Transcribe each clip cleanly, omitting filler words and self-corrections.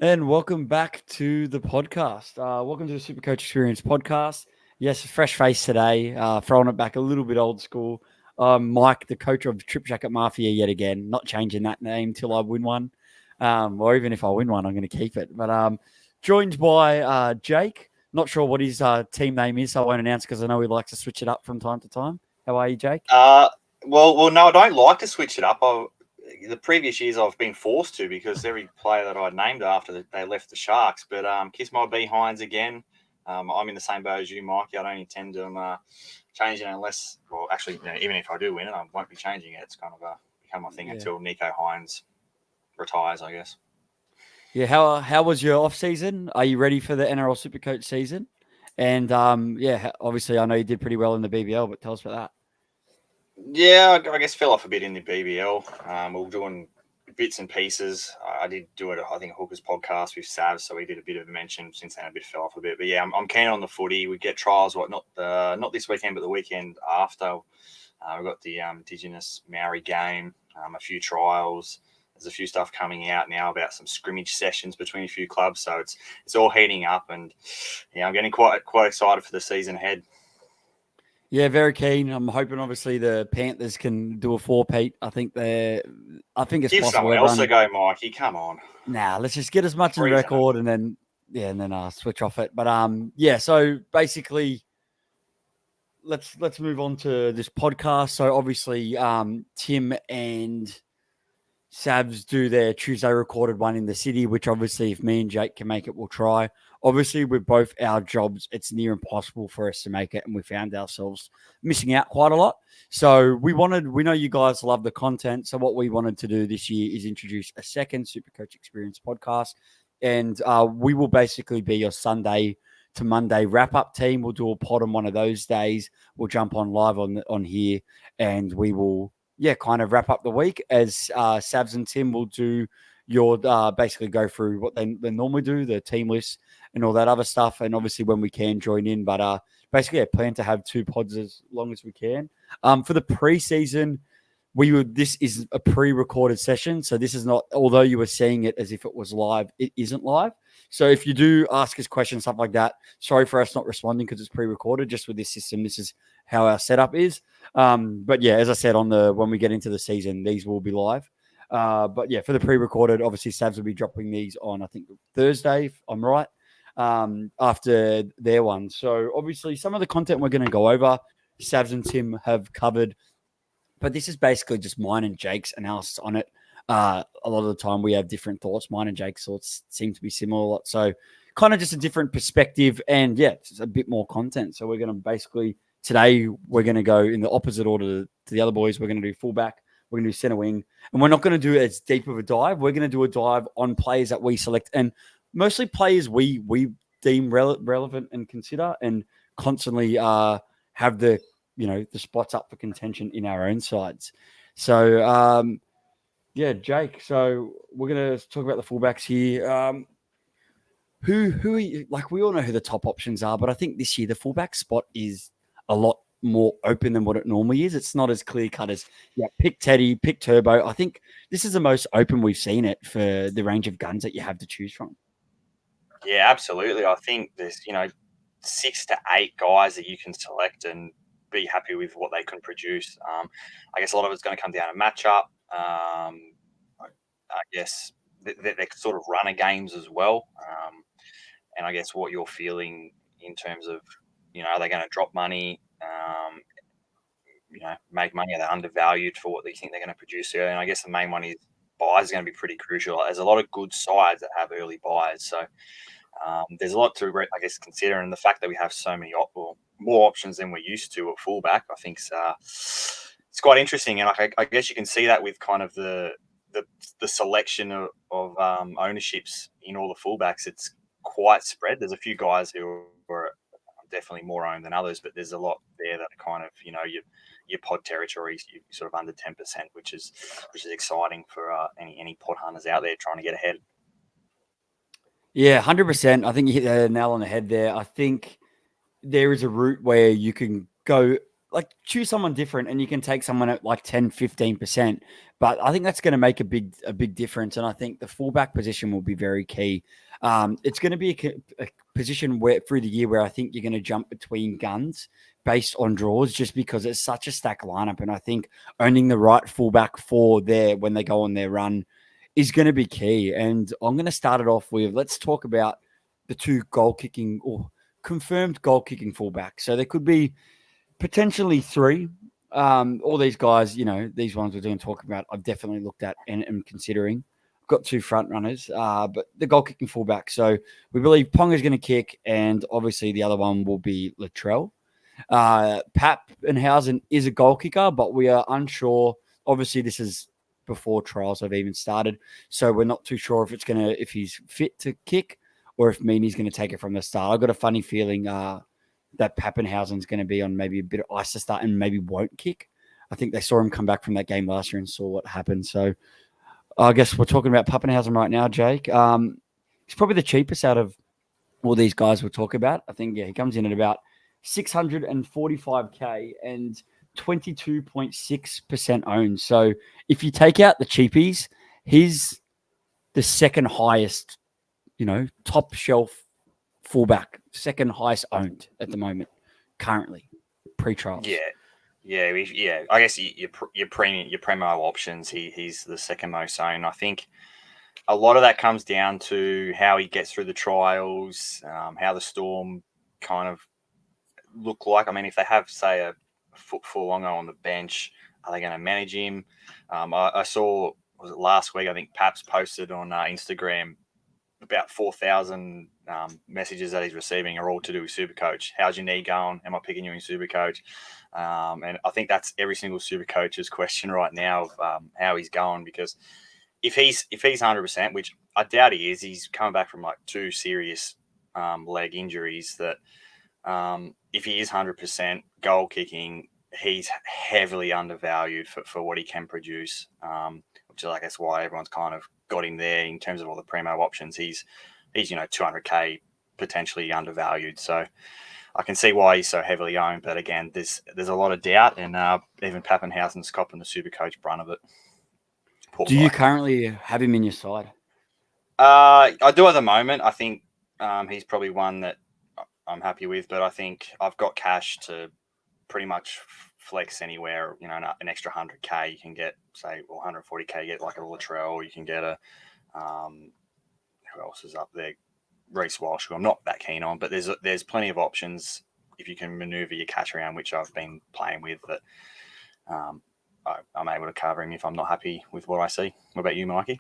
And welcome back to the podcast. Welcome to the SuperCoach Experience podcast. Yes, a fresh face today, throwing it back a little bit old school. Mike, the coach of Trip Jacket Mafia yet again, not changing that name till I win one. Or even if I win one, I'm going to keep it. But joined by Jake. Not sure what his team name is, so I won't announce because I know he likes to switch it up from time to time. How are you, Jake? No, I don't like to switch it up. The previous years I've been forced to because every player that I named after they left the Sharks. But kiss my behinds again. I'm in the same boat as you, Mikey. I don't intend to change it unless, well, actually, even if I do win it, I won't be changing it. It's kind of become my thing until Nico Hines retires, I guess. Yeah, how was your off season? Are you ready for the NRL Supercoach season? And obviously I know you did pretty well in the BBL, but tell us about that. Yeah, I guess fell off a bit in the BBL. We were doing bits and pieces. I did do it, I think, a Hookers podcast with Sav, so we did a bit of a mention. Since then, a bit fell off a bit. But yeah, I'm keen on the footy. We get trials, not this weekend, but the weekend after. We've got the Indigenous Maori game, a few trials. There's a few stuff coming out now about some scrimmage sessions between a few clubs. So it's all heating up, and yeah, I'm getting quite excited for the season ahead. Yeah, very keen. I'm hoping, obviously, the Panthers can do a four-peat. I think it's Give possible. someone else a go, Mikey. Come on. Nah, let's just get as much in the record and then switch off it. But so basically, let's move on to this podcast. So obviously, Tim and Savs do their Tuesday recorded one in the city, which obviously, if me and Jake can make it, we'll try. Obviously, with both our jobs, it's near impossible for us to make it, and we found ourselves missing out quite a lot. So we know you guys love the content. So what we wanted to do this year is introduce a second SuperCoach Experience podcast, and we will basically be your Sunday to Monday wrap-up team. We'll do a pod on one of those days. We'll jump on live on here, and we will kind of wrap up the week as Savs and Tim will do your basically go through what they normally do, the team lists and all that other stuff. And obviously when we can join in, but basically I plan to have two pods as long as we can. For the preseason, this is a pre-recorded session. So this is not, although you were seeing it as if it was live, it isn't live. So if you do ask us questions, stuff like that, sorry for us not responding because it's pre-recorded. Just with this system, this is how our setup is. But yeah, as I said, when we get into the season, these will be live. But yeah, for the pre-recorded, obviously Savs will be dropping these on, I think, Thursday, if I'm right, after their one. So obviously some of the content we're going to go over, Savs and Tim have covered, but this is basically just mine and Jake's analysis on it. A lot of the time we have different thoughts. Mine and Jake's thoughts seem to be similar. So kind of just a different perspective and it's a bit more content. So we're going to basically, today we're going to go in the opposite order to the other boys. We're going to do fullback. We're going to do center wing. And we're not going to do as deep of a dive. We're going to do a dive on players that we select and mostly players we deem relevant and consider and constantly have the spots up for contention in our own sides. So, Jake. So we're going to talk about the fullbacks here. Who are you, like we all know who the top options are, but I think this year the fullback spot is a lot more open than what it normally is. It's not as clear cut as pick Teddy, pick Turbo. I think this is the most open we've seen it for the range of guns that you have to choose from. Yeah, absolutely. I think there's 6 to 8 guys that you can select and be happy with what they can produce. I guess a lot of it's going to come down to matchup. I guess they're sort of runner games as well. And I guess what you're feeling in terms of, are they going to drop money? Make money? Are they undervalued for what they think they're going to produce early? And I guess the main one is buys are going to be pretty crucial. There's a lot of good sides that have early buys. So there's a lot to, I guess, consider. And the fact that we have so many more options than we're used to at fullback, I think it's quite interesting. And I guess you can see that with kind of the selection of ownerships in all the fullbacks. It's quite spread. There's a few guys who are definitely more owned than others, but there's a lot there that are kind of, your pod territories, you sort of under 10%, which is exciting for any pod hunters out there trying to get ahead. Yeah, 100%. I think you hit the nail on the head there. I think there is a route where you can go, choose someone different and you can take someone at 10, 15%. But I think that's going to make a big difference. And I think the fullback position will be very key. It's going to be a position where through the year where I think you're going to jump between guns based on draws, just because it's such a stacked lineup. And I think owning the right fullback for when they go on their run is going to be key. And I'm going to start it off with, let's talk about the two goal-kicking or confirmed goal-kicking fullbacks. So there could be potentially three. All these guys, these ones we're doing talking about, I've definitely looked at and am considering. I've got two front runners, but the goal-kicking fullback. So we believe Ponga is going to kick, and obviously the other one will be Latrell. Pappenhausen is a goal kicker, but we are unsure. Obviously, this is before trials have even started, so we're not too sure if he's fit to kick or if Meany's going to take it from the start. I've got a funny feeling that Pappenhausen's going to be on maybe a bit of ice to start and maybe won't kick. I think they saw him come back from that game last year and saw what happened. So I guess we're talking about Pappenhausen right now, Jake. He's probably the cheapest out of all these guys we're talking about. I think, he comes in at about $645K and 22.6% owned. So if you take out the cheapies, he's the second highest, top shelf fullback, second highest owned at the moment, currently, pre-trials. Yeah. I guess your primo options, he's the second most owned. I think a lot of that comes down to how he gets through the trials, how the Storm kind of look like. I mean, if they have, say, a Furlongo on the bench, are they going to manage him? I saw, was it last week? I think Paps posted on Instagram about 4,000 messages that he's receiving are all to do with SuperCoach. How's your knee going? Am I picking you in SuperCoach? And I think that's every single SuperCoach's question right now of how he's going, because if he's 100%, which I doubt he is, he's coming back from like two serious leg injuries that if he is 100% goal kicking, he's heavily undervalued for what he can produce, which is, I guess, why everyone's kind of got him there in terms of all the primo options. He's 200K potentially undervalued. So I can see why he's so heavily owned. But again, there's a lot of doubt, and even Pappenhausen's copping the SuperCoach brunt of it. Do you currently have him in your side? I do at the moment. I think he's probably one that I'm happy with, but I think I've got cash to pretty much flex anywhere. An extra 100K you can get, say, or 140K, you get like a Latrell, or you can get a who else is up there? Reece Walsh, who I'm not that keen on, but there's plenty of options if you can maneuver your cash around, which I've been playing with, that I'm able to cover him if I'm not happy with what I see. What about you, Mikey?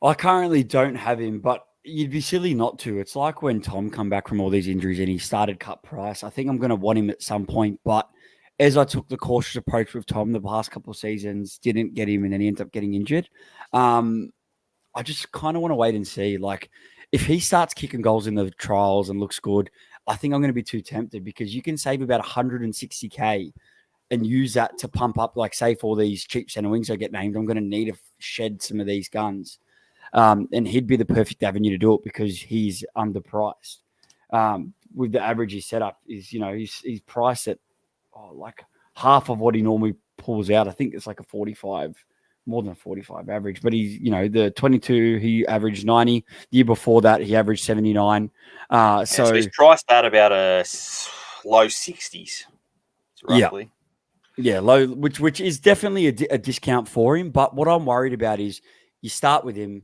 I currently don't have him, but you'd be silly not to. It's like when Tom come back from all these injuries and he started cut price. I think I'm going to want him at some point, but as I took the cautious approach with Tom the past couple of seasons, didn't get him, and then he ended up getting injured. I just kind of want to wait and see. Like, if he starts kicking goals in the trials and looks good, I think I'm going to be too tempted, because you can save about 160K and use that to pump up, like, say, for these cheap centre wings I get named, I'm going to need to shed some of these guns. And he'd be the perfect avenue to do it, because he's underpriced. With the average he's set up, he's priced at like half of what he normally pulls out. I think it's like a 45, more than a 45 average. But he's, the 22, he averaged 90. The year before that, he averaged 79. So he's priced at about a low 60s, roughly. Yeah, low, which is definitely a discount for him. But what I'm worried about is you start with him,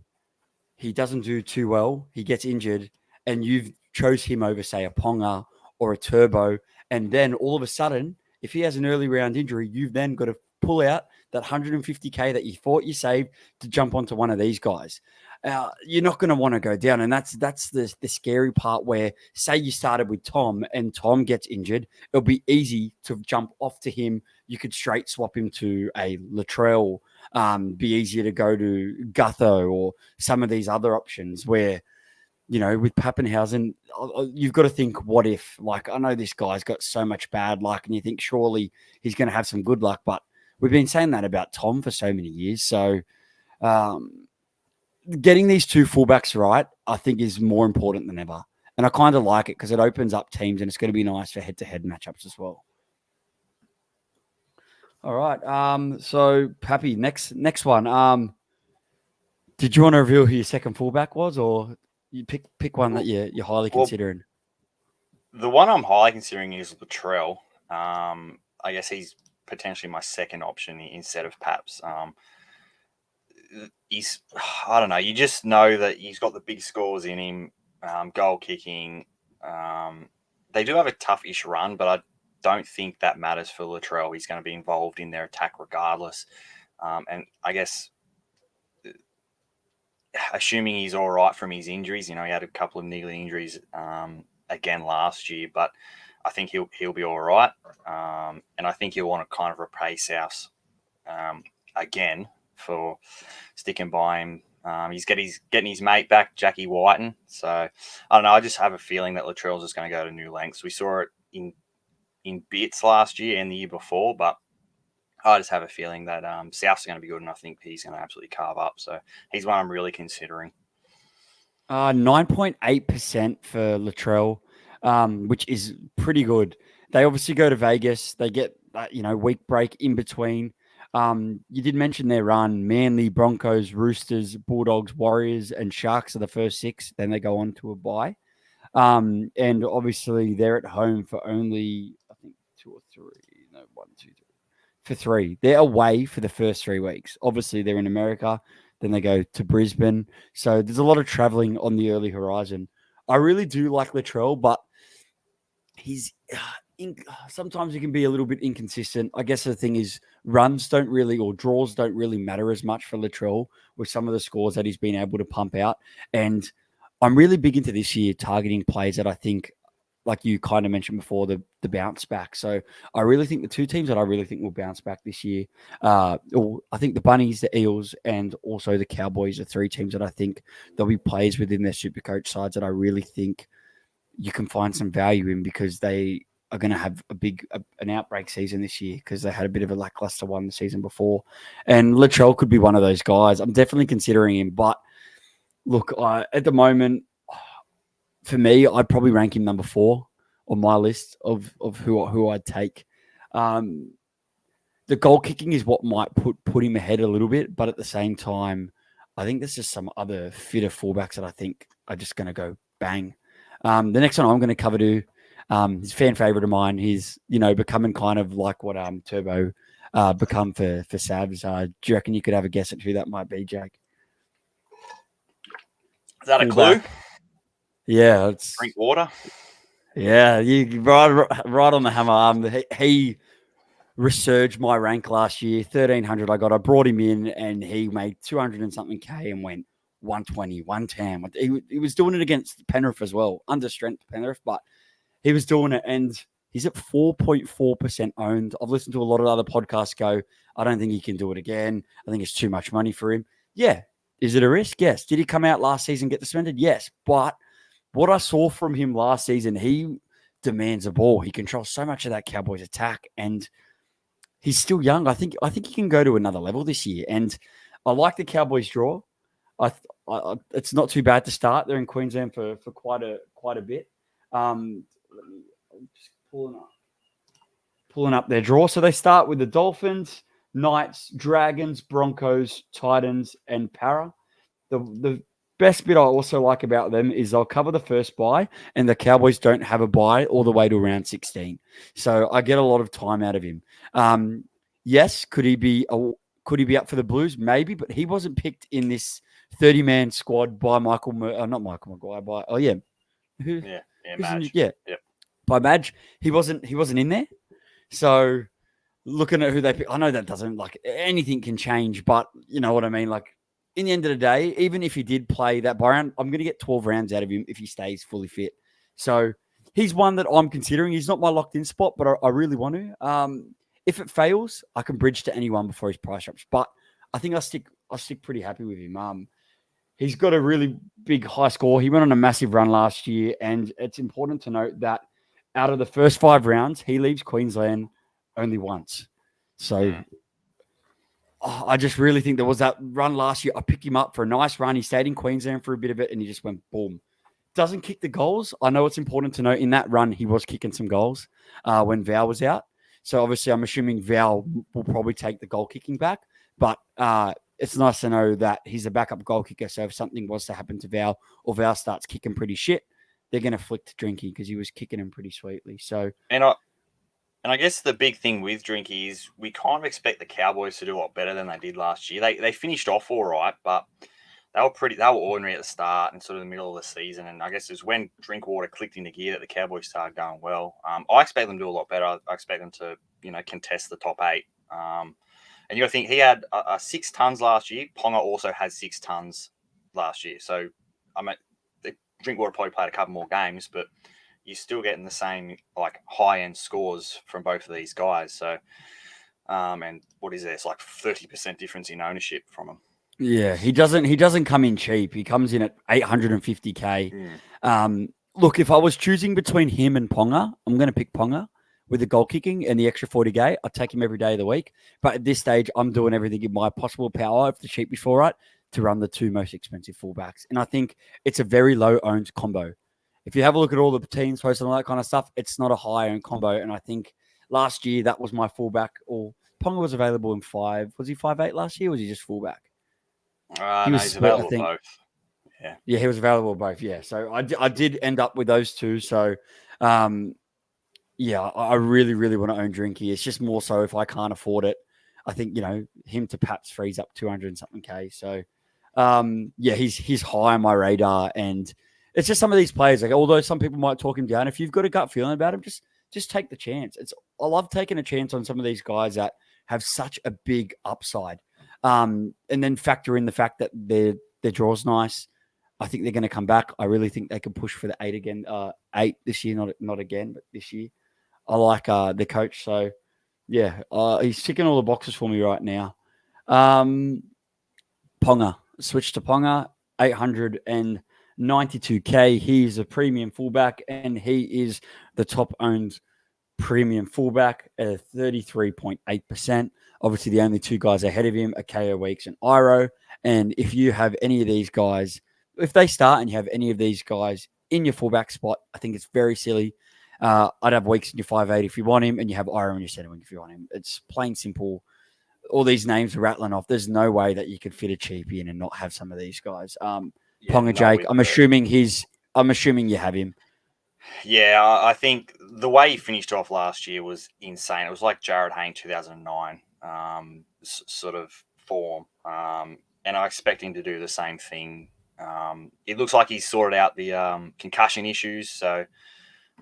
he doesn't do too well, he gets injured, and you've chose him over, say, a Ponga or a Turbo, and then all of a sudden, if he has an early round injury, you've then got to pull out that 150K that you thought you saved to jump onto one of these guys. You're not going to want to go down, and that's the scary part, where, say, you started with Tom and Tom gets injured, it'll be easy to jump off to him. You could straight swap him to a Latrell, be easier to go to Gutho or some of these other options where, with Pappenhausen, you've got to think, what if? Like, I know this guy's got so much bad luck, and you think surely he's going to have some good luck, but we've been saying that about Tom for so many years. So getting these two fullbacks right, I think, is more important than ever. And I kind of like it, because it opens up teams, and it's going to be nice for head-to-head matchups as well. All right. So Pappy, next one. Did you want to reveal who your second fullback was, or you pick one that you're highly considering? The one I'm highly considering is Latrell. I guess he's potentially my second option instead of Paps. I don't know. You just know that he's got the big scores in him, goal kicking. They do have a tough-ish run, but I don't think that matters for Latrell. He's going to be involved in their attack regardless. And I guess assuming he's all right from his injuries, he had a couple of niggly injuries again last year, but I think he'll be all right. And I think he'll want to kind of replace South again for sticking by him. He's getting his mate back, Jackie Whiten. So I don't know. I just have a feeling that Latrell's just going to go to new lengths. We saw it in bits last year and the year before, but I just have a feeling that South's going to be good, and I think he's going to absolutely carve up. So he's one I'm really considering. 9.8% for Latrell, which is pretty good. They obviously go to Vegas. They get that week break in between. You did mention their run: Manly, Broncos, Roosters, Bulldogs, Warriors, and Sharks are the first 6. Then they go on to a bye. And obviously they're at home for only, I think, 2 or 3. No, 1, 2, 3. For 3. They're away for the first 3 weeks. Obviously they're in America. Then they go to Brisbane. So there's a lot of traveling on the early horizon. I really do like Latrell, but he's sometimes he can be a little bit inconsistent. I guess the thing is runs don't really, or draws don't really matter as much for Latrell with some of the scores that he's been able to pump out. And I'm really big into this year targeting plays that I think, like you kind of mentioned before, the bounce back. So I really think the 2 teams that I really think will bounce back this year, I think the Bunnies, the Eels, and also the Cowboys are 3 teams that I think there'll be players within their SuperCoach sides that I really think you can find some value in, because they are going to have an outbreak season this year, because they had a bit of a lackluster one the season before. And Latrell could be one of those guys. I'm definitely considering him, but look, at the moment, for me, I'd probably rank him number 4 on my list of who I'd take. The goal kicking is what might put him ahead a little bit, but at the same time, I think there's just some other fitter fullbacks that I think are just going to go bang. The next one I'm going to cover is a fan favorite of mine. He's becoming kind of like what Turbo become for Savs. Do you reckon you could have a guess at who that might be, Jake? Is that fullback. A clue? Yeah, drink water. Yeah, you right on the hammer. He resurged my rank last year, 1,300. I brought him in, and he made 200 and something K and went 120, 110. He was doing it against Penrith as well, under strength Penrith, but he was doing it, and he's at 4.4% owned. I've listened to a lot of other podcasts go, I don't think he can do it again. I think it's too much money for him. Yeah. Is it a risk? Yes. Did he come out last season, get suspended? Yes. But what I saw from him last season, he demands a ball. He controls so much of that Cowboys attack, and he's still young. I think he can go to another level this year. And I like the Cowboys draw. It's not too bad to start. They're in Queensland for quite a bit. I'm just pulling up their draw. So they start with the Dolphins, Knights, Dragons, Broncos, Titans, and Para. The best bit I also like about them is they'll cover the first bye, and the Cowboys don't have a bye all the way to round 16. So I get a lot of time out of him. Yes, could he be up for the Blues? Maybe, but he wasn't picked in this 30-man squad by not Michael Maguire, Madge. Yep. By Madge. He wasn't in there. So looking at who they pick, I know that doesn't, anything can change, but you know what I mean? In the end of the day, even if he did play that bye round, I'm going to get 12 rounds out of him if he stays fully fit. So he's one that I'm considering. He's not my locked-in spot, but I really want to. If it fails, I can bridge to anyone before his price drops. But I think I'll stick pretty happy with him. He's got a really big high score. He went on a massive run last year, and it's important to note that out of the first 5 rounds, he leaves Queensland only once. So I just really think there was that run last year. I picked him up for a nice run. He stayed in Queensland for a bit of it, and he just went boom. Doesn't kick the goals. I know it's important to note in that run, he was kicking some goals when Val was out. So obviously, I'm assuming Val will probably take the goal kicking back. But it's nice to know that he's a backup goal kicker. So if something was to happen to Val, or Val starts kicking pretty shit, they're going to flick to Drinky because he was kicking him pretty sweetly. So And I guess the big thing with Drinky is we kind of expect the Cowboys to do a lot better than they did last year. They finished off all right, but they were ordinary at the start and sort of the middle of the season. And I guess it's when Drinkwater clicked into gear that the Cowboys started going well. I expect them to do a lot better. I expect them to, contest the top 8. And you got to think he had 6 tons last year. Ponga also had 6 tons last year. So I mean, the Drinkwater probably played a couple more games, but you're still getting the same like high end scores from both of these guys. So, and what is there? It's like 30% difference in ownership from them. yeah, he doesn't come in cheap. He comes in at 850K. Look, if I was choosing between him and Ponga, I'm going to pick Ponga with the goal kicking and the extra 40K. I'd take him every day of the week. But at this stage, I'm doing everything in my possible power, if the sheep is all right, to run the 2 most expensive fullbacks. And I think it's a very low owned combo. If you have a look at all the teams posted and all that kind of stuff, it's not a high owned combo. And I think last year that was my fullback. Or Ponga was available in 5. Was he 5'8" last year? Or was he just fullback? He's available both. Yeah, he was available both. Yeah, so I did end up with those 2. So, yeah, I really, really want to own Drinky. It's just more so if I can't afford it. I think, him to Pats frees up 200 and something K. So, yeah, he's high on my radar. And it's just some of these players, like, although some people might talk him down, if you've got a gut feeling about him, just take the chance. I love taking a chance on some of these guys that have such a big upside. And then factor in the fact that their draw's nice. I think they're going to come back. I really think they can push for the 8 again. 8 this year, not again, but this year. I like the coach. So, yeah, he's ticking all the boxes for me right now. Ponga. Switch to Ponga. 892K. He's a premium fullback, and he is the top-owned premium fullback at 33.8%. Obviously, the only 2 guys ahead of him are KO Weeks and Iro. And if you have any of these guys, if they start and you have any of these guys in your fullback spot, I think it's very silly. I'd have Weeks in your 5'8" if you want him, and you have Iro in your centre wing if you want him. It's plain simple. All these names are rattling off. There's no way that you could fit a cheapie in and not have some of these guys. Ponga Jake, I'm assuming you have him. Yeah, I think the way he finished off last year was insane. It was like Jared Hayne 2009 sort of form. And I expect him to do the same thing. It looks like he's sorted out the concussion issues, so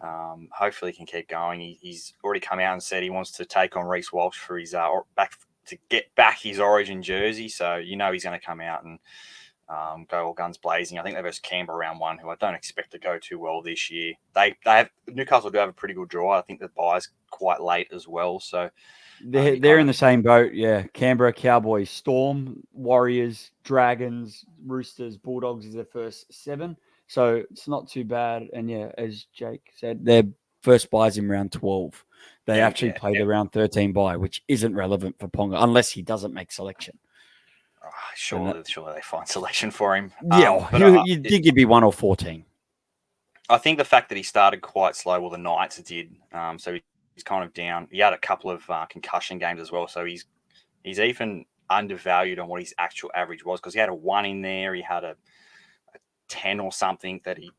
hopefully he can keep going. He's already come out and said he wants to take on Reece Walsh for his to get back his Origin jersey. So he's going to come out and go all guns blazing. I think they've versus Canberra round 1, who I don't expect to go too well this year. Newcastle do have a pretty good draw. I think the bye's quite late as well, so. They're in the same boat, yeah. Canberra, Cowboys, Storm, Warriors, Dragons, Roosters, Bulldogs is their first 7. So it's not too bad. And yeah, as Jake said, their first bye's in round 12. They play the round 13 bye, which isn't relevant for Ponga unless he doesn't make selection. Surely they find selection for him. Yeah, you'd think he'd be 1 or 14. I think the fact that he started quite slow, well, the Knights did. So he's kind of down. He had a couple of concussion games as well, so he's even undervalued on what his actual average was, because he had a 1 in there. He had a 10 or something that he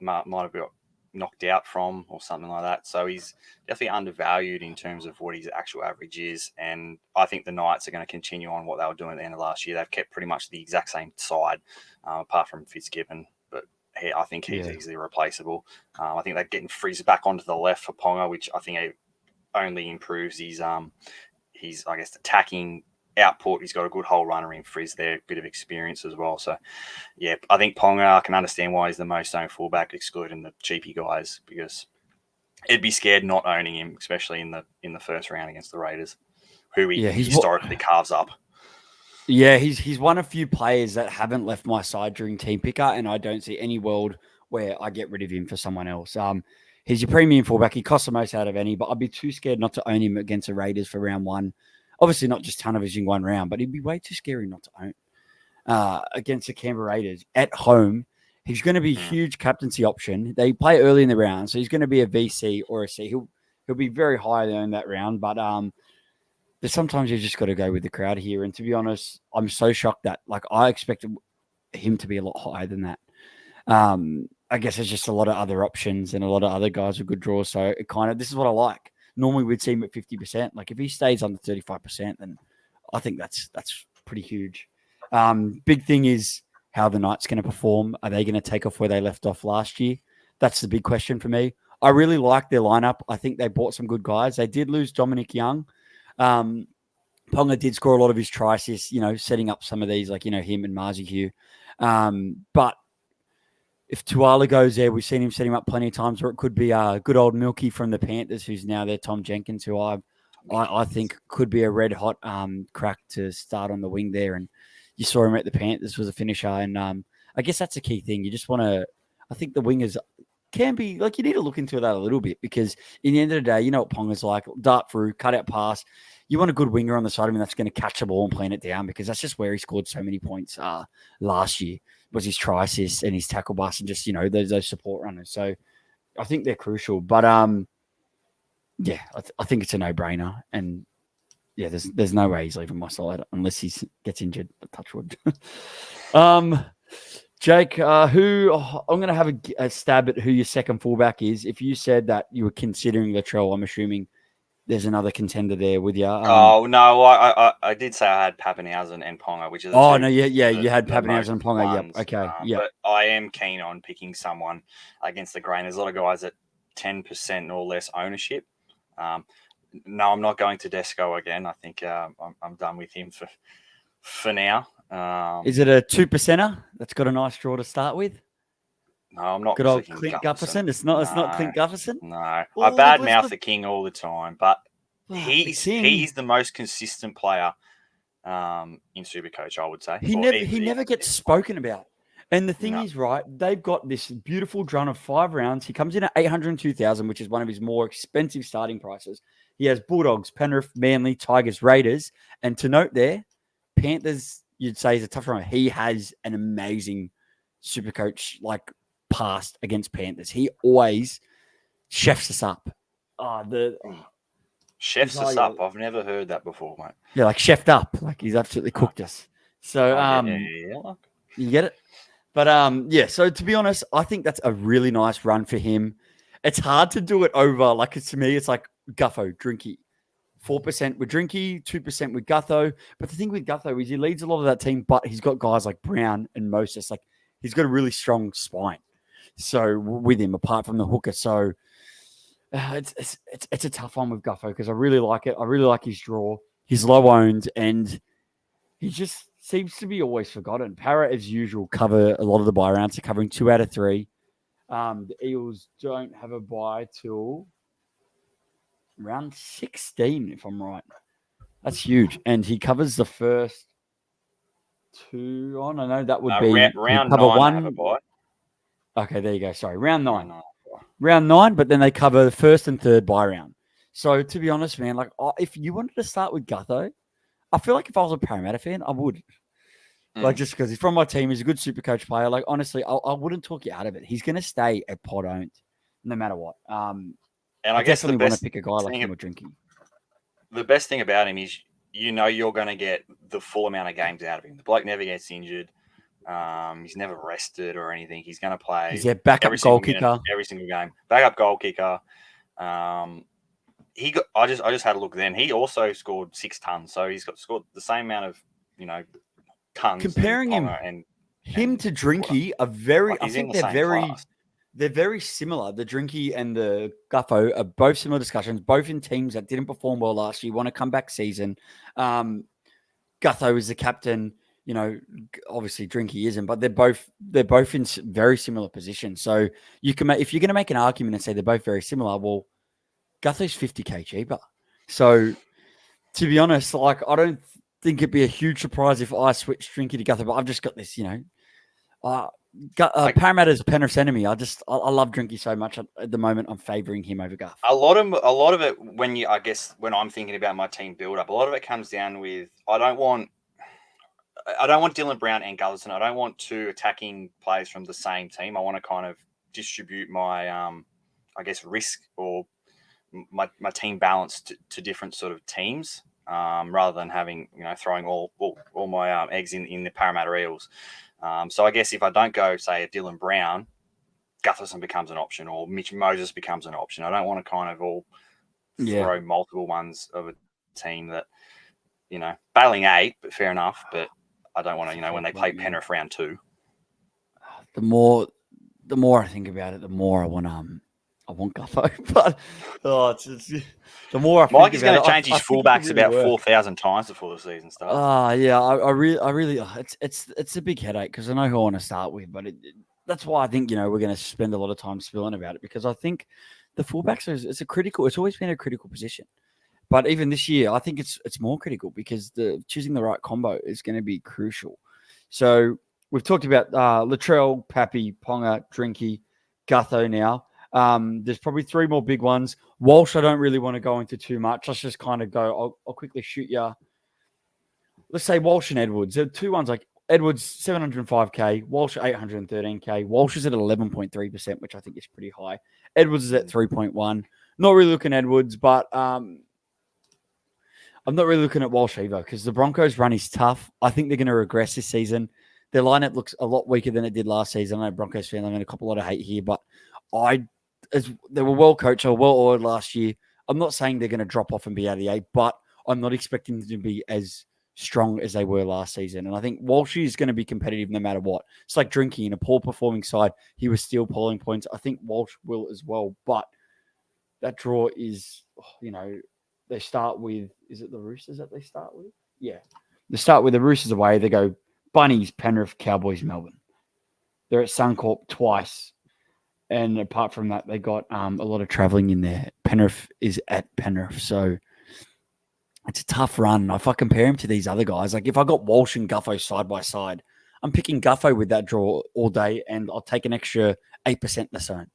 might have got knocked out from or something like that. So he's definitely undervalued in terms of what his actual average is. And I think the Knights are going to continue on what they were doing at the end of last year. They've kept pretty much the exact same side, apart from Fitzgibbon. But I think he's easily replaceable. I think they're getting Frizz back onto the left for Ponga, which I think only improves his I guess, attacking output. He's got a good hole runner in Frizz there, a bit of experience as well. So, yeah, I think Ponga, I can understand why he's the most owned fullback, excluding the cheapy guys, because it'd be scared not owning him, especially in the first round against the Raiders, who he historically carves up. Yeah, he's one of few players that haven't left my side during team picker, and I don't see any world where I get rid of him for someone else. He's your premium fullback. He costs the most out of any, but I'd be too scared not to own him against the Raiders for round 1. Obviously, not just television 1 round, but he'd be way too scary not to own against the Canberra Raiders at home. He's going to be a huge captaincy option. They play early in the round, so he's going to be a VC or a C. He'll he'll be very high in that round. But sometimes you just got to go with the crowd here. And to be honest, I'm so shocked that I expected him to be a lot higher than that. I guess there's just a lot of other options and a lot of other guys with good draws. So it this is what I like. Normally we'd see him at 50%. Like if he stays under 35%, then I think that's pretty huge. Big thing is how the Knights going to perform. Are they going to take off where they left off last year? That's the big question for me. I really like their lineup. I think they bought some good guys. They did lose Dominic Young. Ponga did score a lot of his try assists, setting up some of these, him and Marzi Hugh. But if Suaalii goes there, we've seen him set him up plenty of times, or it could be good old Milky from the Panthers, who's now there, Tom Jenkins, who I think could be a red hot crack to start on the wing there. And you saw him at the Panthers was a finisher. And I guess that's a key thing. You just want to, I think the wingers can be, you need to look into that a little bit, because in the end of the day, you know what Ponga's like, dart through, cut out pass. You want a good winger on the side of him that's going to catch the ball and plan it down, because that's just where he scored so many points last year, was his try assists and his tackle bust and just, those support runners. So I think they're crucial. But, yeah, I think it's a no-brainer. And, yeah, there's no way he's leaving my side unless he gets injured. Touch wood. Jake, I'm going to have a stab at who your second fullback is. If you said that you were considering Latrell, I'm assuming there's another contender there with you. No, I did say I had Pappenhausen and Ponga, which is you had Pappenhausen and Ponga. Ones. Yep, okay, yeah. But I am keen on picking someone against the grain. There's a lot of guys at 10% or less ownership. No, I'm not going to Tedesco again. I think I'm done with him for now. Is it a 2%er that's got a nice draw to start with? No, I'm not. Good old Clint Gutherson. It's not Clint Gutherson. No, I badmouth the King all the time, but he's the most consistent player in SuperCoach, I would say. He never gets spoken about. And the thing is, right, they've got this beautiful run of 5 rounds. He comes in at 802,000, which is one of his more expensive starting prices. He has Bulldogs, Penrith, Manly, Tigers, Raiders. And to note there, Panthers, you'd say, is a tough run. He has an amazing SuperCoach, past against Panthers. He always chefs us up. Chefs us up. I've never heard that before, mate. Yeah, chefed up. He's absolutely cooked us. So, you get it? But, so to be honest, I think that's a really nice run for him. It's hard to do it over, to me, it's like Gutho, Drinky. 4% with Drinky, 2% with Gutho. But the thing with Gutho is he leads a lot of that team, but he's got guys like Brown and Moses. He's got a really strong spine. So with him, apart from the hooker. So it's a tough one with Gutho because I really like it. I really like his draw. He's low owned and he just seems to be always forgotten. Para, as usual, cover a lot of the bye rounds. They're covering 2 out of 3. The Eels don't have a bye till round 16, if I'm right. That's huge. And he covers the first 2. Oh, no, that would be round 9. 1. Have a bye. Okay, there you go. Sorry, round 9. Round 9, but then they cover the first and third bye round. So to be honest, man, if you wanted to start with Gutho, I feel like if I was a Parramatta fan, I would. Just because he's from my team, he's a good SuperCoach player. Honestly, I wouldn't talk you out of it. He's going to stay a pod owned, no matter what. And I guess definitely want to pick a guy like him or Drinky. The best thing about him is you're going to get the full amount of games out of him. The bloke never gets injured. He's never rested or anything. He's going to play. He's a backup goal kicker every single game. Backup goal kicker. I just had a look then. He also scored 6 tons, so he's scored the same amount of tons. Comparing him to Drinky are very. I think they're very similar. The Drinky and the Gutho are both similar discussions. Both in teams that didn't perform well last year, want a comeback season. Gutho is the captain. Obviously Drinky isn't, but they're both in very similar positions. So you can if you're going to make an argument and say they're both very similar, well, Gutho's 50k cheaper. So to be honest, I don't think it'd be a huge surprise if I switch Drinky to Gutho, but I've just got this, Parramatta's Penrith's enemy. I love Drinky so much at the moment. I'm favouring him over Guth. A lot of it when I'm thinking about my team build up, a lot of it comes down with I don't want Dylan Brown and Gutherson. I don't want 2 attacking players from the same team. I want to kind of distribute my, risk or my team balanced to different sort of teams, rather than having, throwing all my eggs in the Parramatta Eels. So I guess if I don't go, say, a Dylan Brown, Gutherson becomes an option, or Mitch Moses becomes an option. I don't want to kind of all throw multiple ones of a team that, battling 8, but fair enough. But I don't want to, when they play Penrith round 2. The more I think about it, the more I want Gutho. But the more I think Mikey's going about to change his fullbacks about 4,000 times before the season starts. Yeah, I really, it's a big headache because I know who I want to start with, but that's why I think we're going to spend a lot of time spilling about it, because I think the fullbacks it's always been a critical position, but even this year I think it's more critical because choosing the right combo is going to be crucial. So we've talked about Latrell, Pappy, Ponga, Drinky, Gutho now. There's probably 3 more big ones. Walsh, I don't really want to go into too much. Let's just kind of go. I'll quickly shoot you. Let's say Walsh and Edwards. There are 2 ones, like Edwards 705k, Walsh 813k. Walsh is at 11.3%, which I think is pretty high. Edwards is at 3.1. Not really looking at Edwards, but I'm not really looking at Walsh either because the Broncos' run is tough. I think they're going to regress this season. Their lineup looks a lot weaker than it did last season. I know Broncos fan, I'm going to cop a lot of hate here, but they were well coached, or well ordered last year. I'm not saying they're going to drop off and be out of the 8, but I'm not expecting them to be as strong as they were last season. And I think Walsh is going to be competitive no matter what. It's like Drinky in a poor performing side. He was still pulling points. I think Walsh will as well, but that draw is, they start with, is it the Roosters that they start with? Yeah. They start with the Roosters away. They go Bunnies, Penrith, Cowboys, Melbourne. They're at Suncorp twice. And apart from that, they got a lot of travelling in there. Penrith is at Penrith. So it's a tough run. If I compare him to these other guys, like if I got Walsh and Gutho side by side, I'm picking Gutho with that draw all day, and I'll take an extra 8% the zone.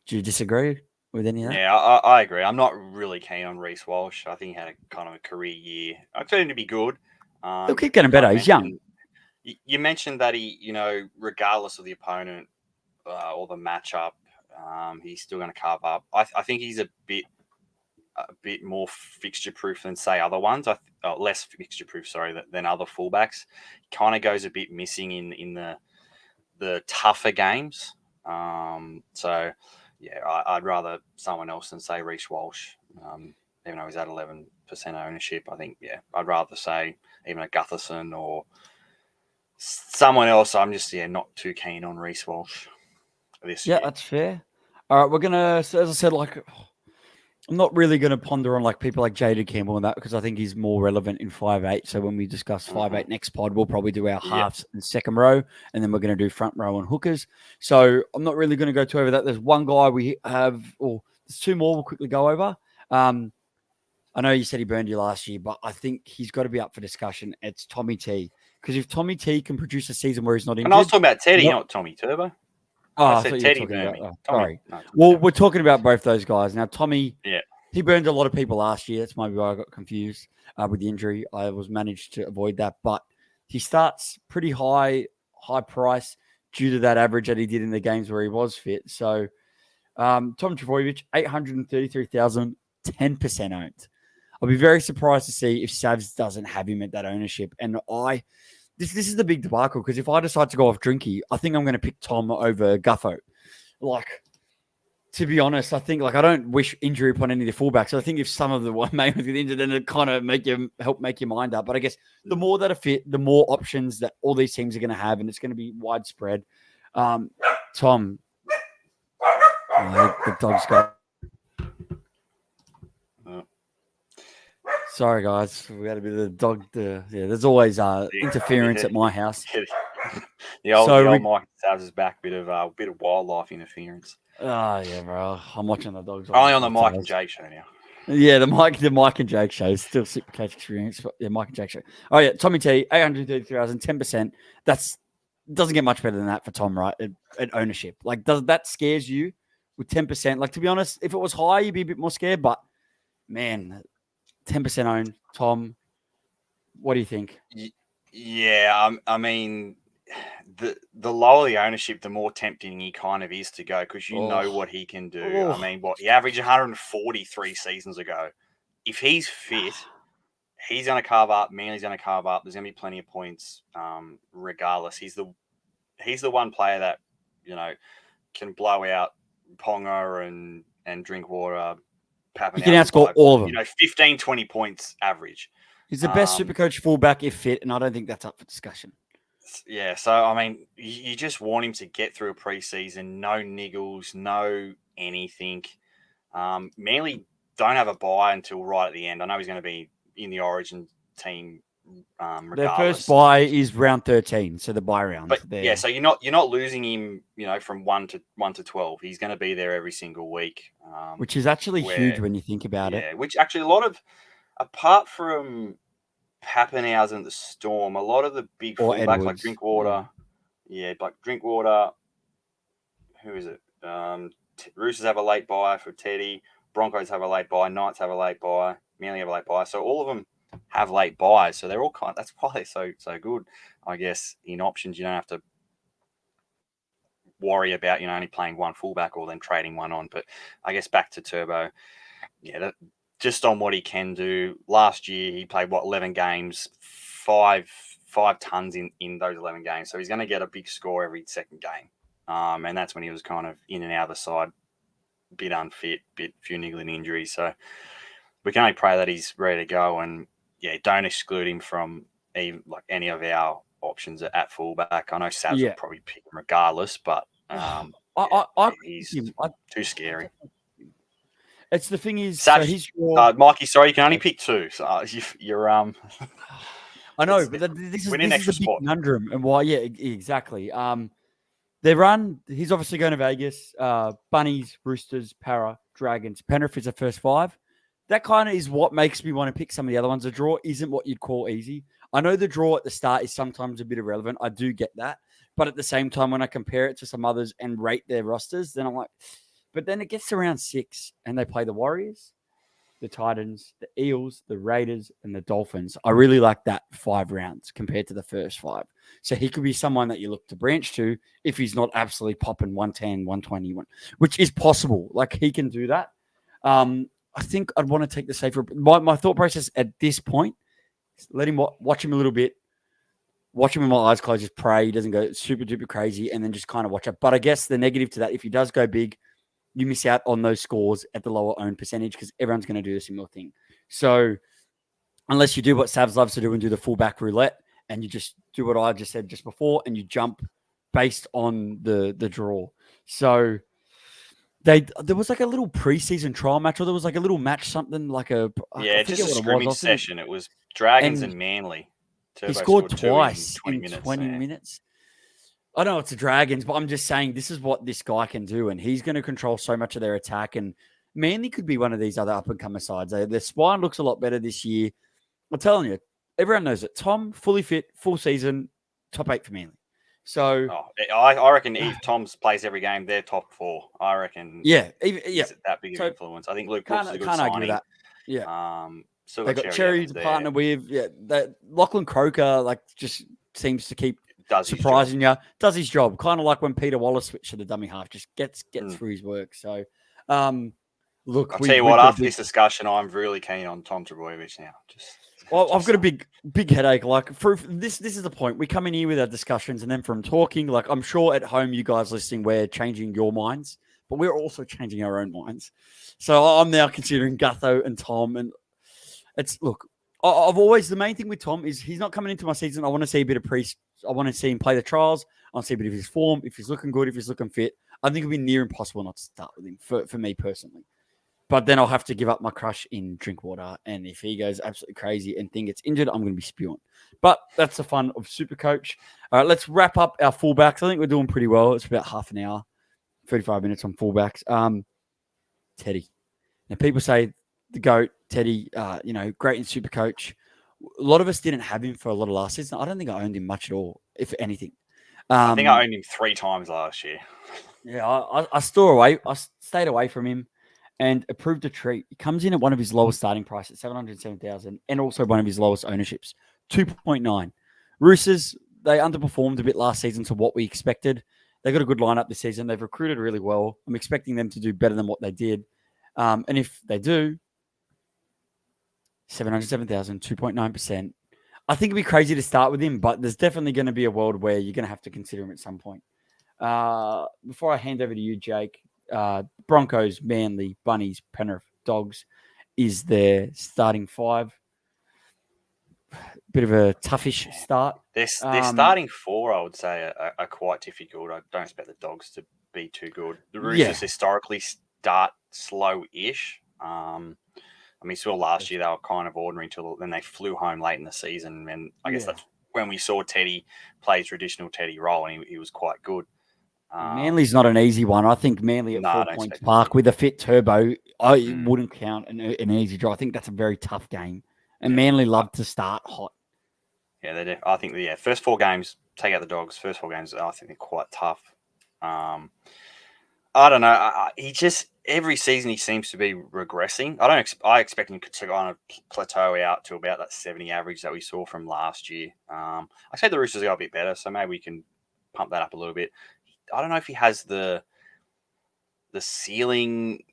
Do you disagree with any of that? Yeah, I agree. I'm not really keen on Reece Walsh. I think he had a kind of a career year. I expect him to be good. He'll keep getting better. He's young. You mentioned that he, regardless of the opponent or the matchup, he's still going to carve up. I think he's a bit more fixture proof than say other ones. Less fixture proof, sorry, than other fullbacks. Kind of goes a bit missing in the tougher games. So yeah, I'd rather someone else than say Reece Walsh. Even though he's at 11% ownership, I think I'd rather say even a Gutherson or someone else. I'm just not too keen on Reece Walsh this year. That's fair. All right, we're gonna, as I said, I'm not really going to ponder on people like Jada Campbell and that, because I think he's more relevant in 5'8". So when we discuss 5'8" next pod, we'll probably do our halves and second row, and then we're going to do front row and hookers. So I'm not really going to go too over that. There's one guy we have, or there's 2 more we'll quickly go over. I know you said he burned you last year, but I think he's got to be up for discussion. It's Tommy T. Because if Tommy T can produce a season where he's not injured... And I was talking about Teddy, not Tommy Turbo. I said Teddy burned me. Sorry. We're talking about both those guys. Now, Tommy... Yeah. He burned a lot of people last year. That's maybe why I got confused with the injury. I was managed to avoid that. But he starts pretty high price due to that average that he did in the games where he was fit. So Tom Trbojevic, 833,000, 10% owned. I'll be very surprised to see if Savs doesn't have him at that ownership. And this is the big debacle, because if I decide to go off Drinky, I think I'm going to pick Tom over Gutho. To be honest, I think I don't wish injury upon any of the fullbacks. I think if some of the main ones get injured, then it kind of help make your mind up. But I guess the more that are fit, the more options that all these teams are going to have, and it's going to be widespread. Tom, the dog's got. Sorry, guys, we had a bit of the dog. There's always interference at my house. The old Mike Savs is back. Bit of wildlife interference. Oh, yeah, bro. I'm watching the dogs. Only on the Mike and Jake show now. Yeah, the Mike and Jake show is still SuperCoach experience. But yeah, Mike and Jake show. Oh, yeah, Tommy T, 830,000, 10%. Doesn't get much better than that for Tom, right? At ownership. Does that scares you with 10%? To be honest, if it was high, you'd be a bit more scared. But, man, 10% owned. Tom, what do you think? Yeah, I mean, the lower the ownership, the more tempting he kind of is to go because you know Oh. what he can do. Oh. I mean, he averaged 143 seasons ago. If he's fit, he's going to carve up. Manly's going to carve up. There's going to be plenty of points, regardless. He's the one player that can blow out Ponga and Drinkwater. He can outscore all of them. 15, 20 points average. He's the best SuperCoach fullback if fit, and I don't think that's up for discussion. Yeah, so, I mean, you just want him to get through a preseason, no niggles, no anything. Manly don't have a bye until right at the end. I know he's going to be in the Origin team regardless. Their first bye is round 13, so the bye round. But yeah, so you're not losing him, from 1 to 12. He's going to be there every single week, which is actually huge when you think about it. Yeah, which actually a lot of, apart from Pappenhausen and the Storm, a lot of the big fullbacks like Drinkwater, like Drinkwater. Who is it? Roosters have a late bye for Teddy. Broncos have a late bye. Knights have a late bye. Manly have a late bye. So all of them have late buys. So they're all that's why they're so good. I guess in options you don't have to worry about only playing one fullback or then trading one on. But I guess back to Turbo. Yeah, just on what he can do. Last year he played 11 games, five tons in those 11 games. So he's going to get a big score every second game. And that's when he was kind of in and out of the side, bit unfit, few niggling injuries. So we can only pray that he's ready to go. And don't exclude him from any of our options at fullback. I know Savs will probably pick him regardless, but he's too scary. It's the thing is, Mikey. Sorry, you can only pick two. So you're I know, but this is the big conundrum, and why? Yeah, exactly. They run. He's obviously going to Vegas. Bunnies, Roosters, Para, Dragons. Penrith is the first 5. That kind of is what makes me want to pick some of the other ones. The draw isn't what you'd call easy. I know the draw at the start is sometimes a bit irrelevant. I do get that, but at the same time, when I compare it to some others and rate their rosters, then I'm like. But then it gets to round 6 and they play the Warriors, the Titans, the Eels, the Raiders, and the Dolphins. I really like that 5 rounds compared to the first 5. So he could be someone that you look to branch to if he's not absolutely popping 110, 120, which is possible. Like he can do that. I think I'd want to take the safer. My thought process at this point is let him watch him a little bit. Watch him with my eyes closed, just pray he doesn't go super duper crazy, and then just kind of watch it. But I guess the negative to that, if he does go big, you miss out on those scores at the lower own percentage because everyone's going to do a similar thing. So unless you do what Savs loves to do and do the fullback roulette and you just do what I just said just before and you jump based on the draw. So there was like a little preseason trial match or there was like a little match, something like just a scrimmage session. It was Dragons and Manly. Turbo he scored twice in 20 minutes. I know it's the Dragons, but I'm just saying this is what this guy can do, and he's going to control so much of their attack. And Manly could be one of these other up-and-comer sides. Their spine looks a lot better this year. I'm telling you, everyone knows it. Tom, fully fit, full season, top 8 for Manly. So I reckon if Tom's plays every game, they're top 4. I reckon. Yeah, that big of influence. I think Luke Brooks is a good signing. Argue with that. Yeah. So they got Cherry to partner with. Yeah, that Lachlan Croker just seems to keep surprising you. Does his job, kind of like when Peter Wallace switched to the dummy half. Just gets through his work. So, look, I'll tell you what. After this discussion, I'm really keen on Tom Trbojevic now. I've got a big headache. Like, this is the point. We come in here with our discussions, and then from talking, like, I'm sure at home, you guys listening, we're changing your minds, but we're also changing our own minds. So I'm now considering Gutho and Tom, and the main thing with Tom is he's not coming into my season. I want to see a bit of I want to see him play the trials. I want to see a bit of his form. If he's looking good, if he's looking fit, I think it'll be near impossible not to start with him for me personally. But then I'll have to give up my crush in Drinkwater. And if he goes absolutely crazy and thing gets injured, I'm going to be spewing. But that's the fun of SuperCoach. All right, let's wrap up our fullbacks. I think we're doing pretty well. It's about half an hour, 35 minutes on fullbacks. Teddy. Now, people say the GOAT, Teddy, great in SuperCoach. A lot of us didn't have him for a lot of last season. I don't think I owned him much at all, if anything. I think I owned him 3 times last year. Yeah, I stayed away from him. And approved a treat. He comes in at one of his lowest starting prices, 707,000, and also one of his lowest ownerships, 2.9. Roosters, they underperformed a bit last season to what we expected. They got a good lineup this season. They've recruited really well. I'm expecting them to do better than what they did. And if they do, 707,000, 2.9%. I think it'd be crazy to start with him, but there's definitely going to be a world where you're going to have to consider him at some point. Before I hand over to you, Jake, Broncos, Manly, Bunnies, Penrith, Dogs is their starting five. Bit of a toughish start. Their starting four, I would say, are quite difficult. I don't expect the Dogs to be too good. The Roosters historically start slow-ish. I mean, saw last year they were kind of ordinary until then they flew home late in the season, and I guess that's when we saw Teddy play traditional Teddy role, and he was quite good. Manly's not an easy one. I think Manly at 4 Points Park with a fit Turbo, I wouldn't count an easy draw. I think that's a very tough game, and Manly love to start hot. Yeah, they do. I think first 4 games, take out the Dogs. First 4 games, I think they're quite tough. I don't know. He just every season he seems to be regressing. I expect him to kind of plateau out to about that 70 average that we saw from last year. I say the Roosters got a bit better, so maybe we can pump that up a little bit. I don't know if he has the ceiling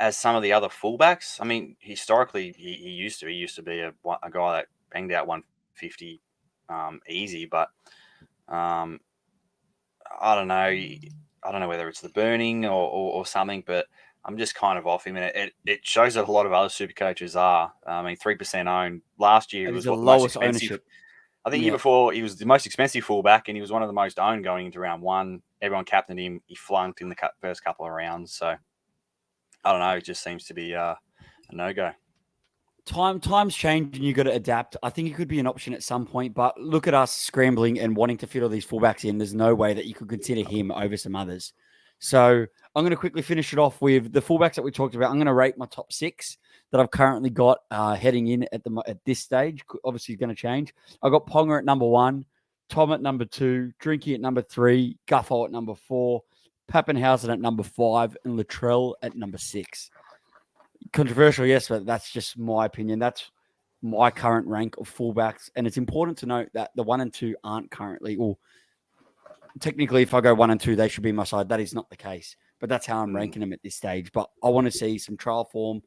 as some of the other fullbacks. I mean, historically he used to be a guy that banged out 150 easy, but I don't know. I don't know whether it's the burning or something, but I'm just kind of off him. And it shows that a lot of other super coaches are. I mean, 3% owned. Last year was the the most lowest expensive. ownership. I think the year before he was the most expensive fullback, and he was one of the most owned going into round 1. Everyone captained him. He flunked in the first couple of rounds. So I don't know. It just seems to be a no-go. Times change and you got to adapt. I think it could be an option at some point, but look at us scrambling and wanting to fit all these fullbacks in. There's no way that you could consider him over some others. So I'm going to quickly finish it off with the fullbacks that we talked about. I'm going to rate my top 6 that I've currently got heading in at this stage. Obviously, it's going to change. I got Ponga at number 1, Tom at number 2, Drinky at number 3, Guffo at number 4, Pappenhausen at number 5, and Latrell at number 6. Controversial, yes, but that's just my opinion. That's my current rank of fullbacks. And it's important to note that the 1 and 2 aren't currently, or technically, if I go 1 and 2, they should be my side. That is not the case. But that's how I'm ranking them at this stage. But I want to see some trial form.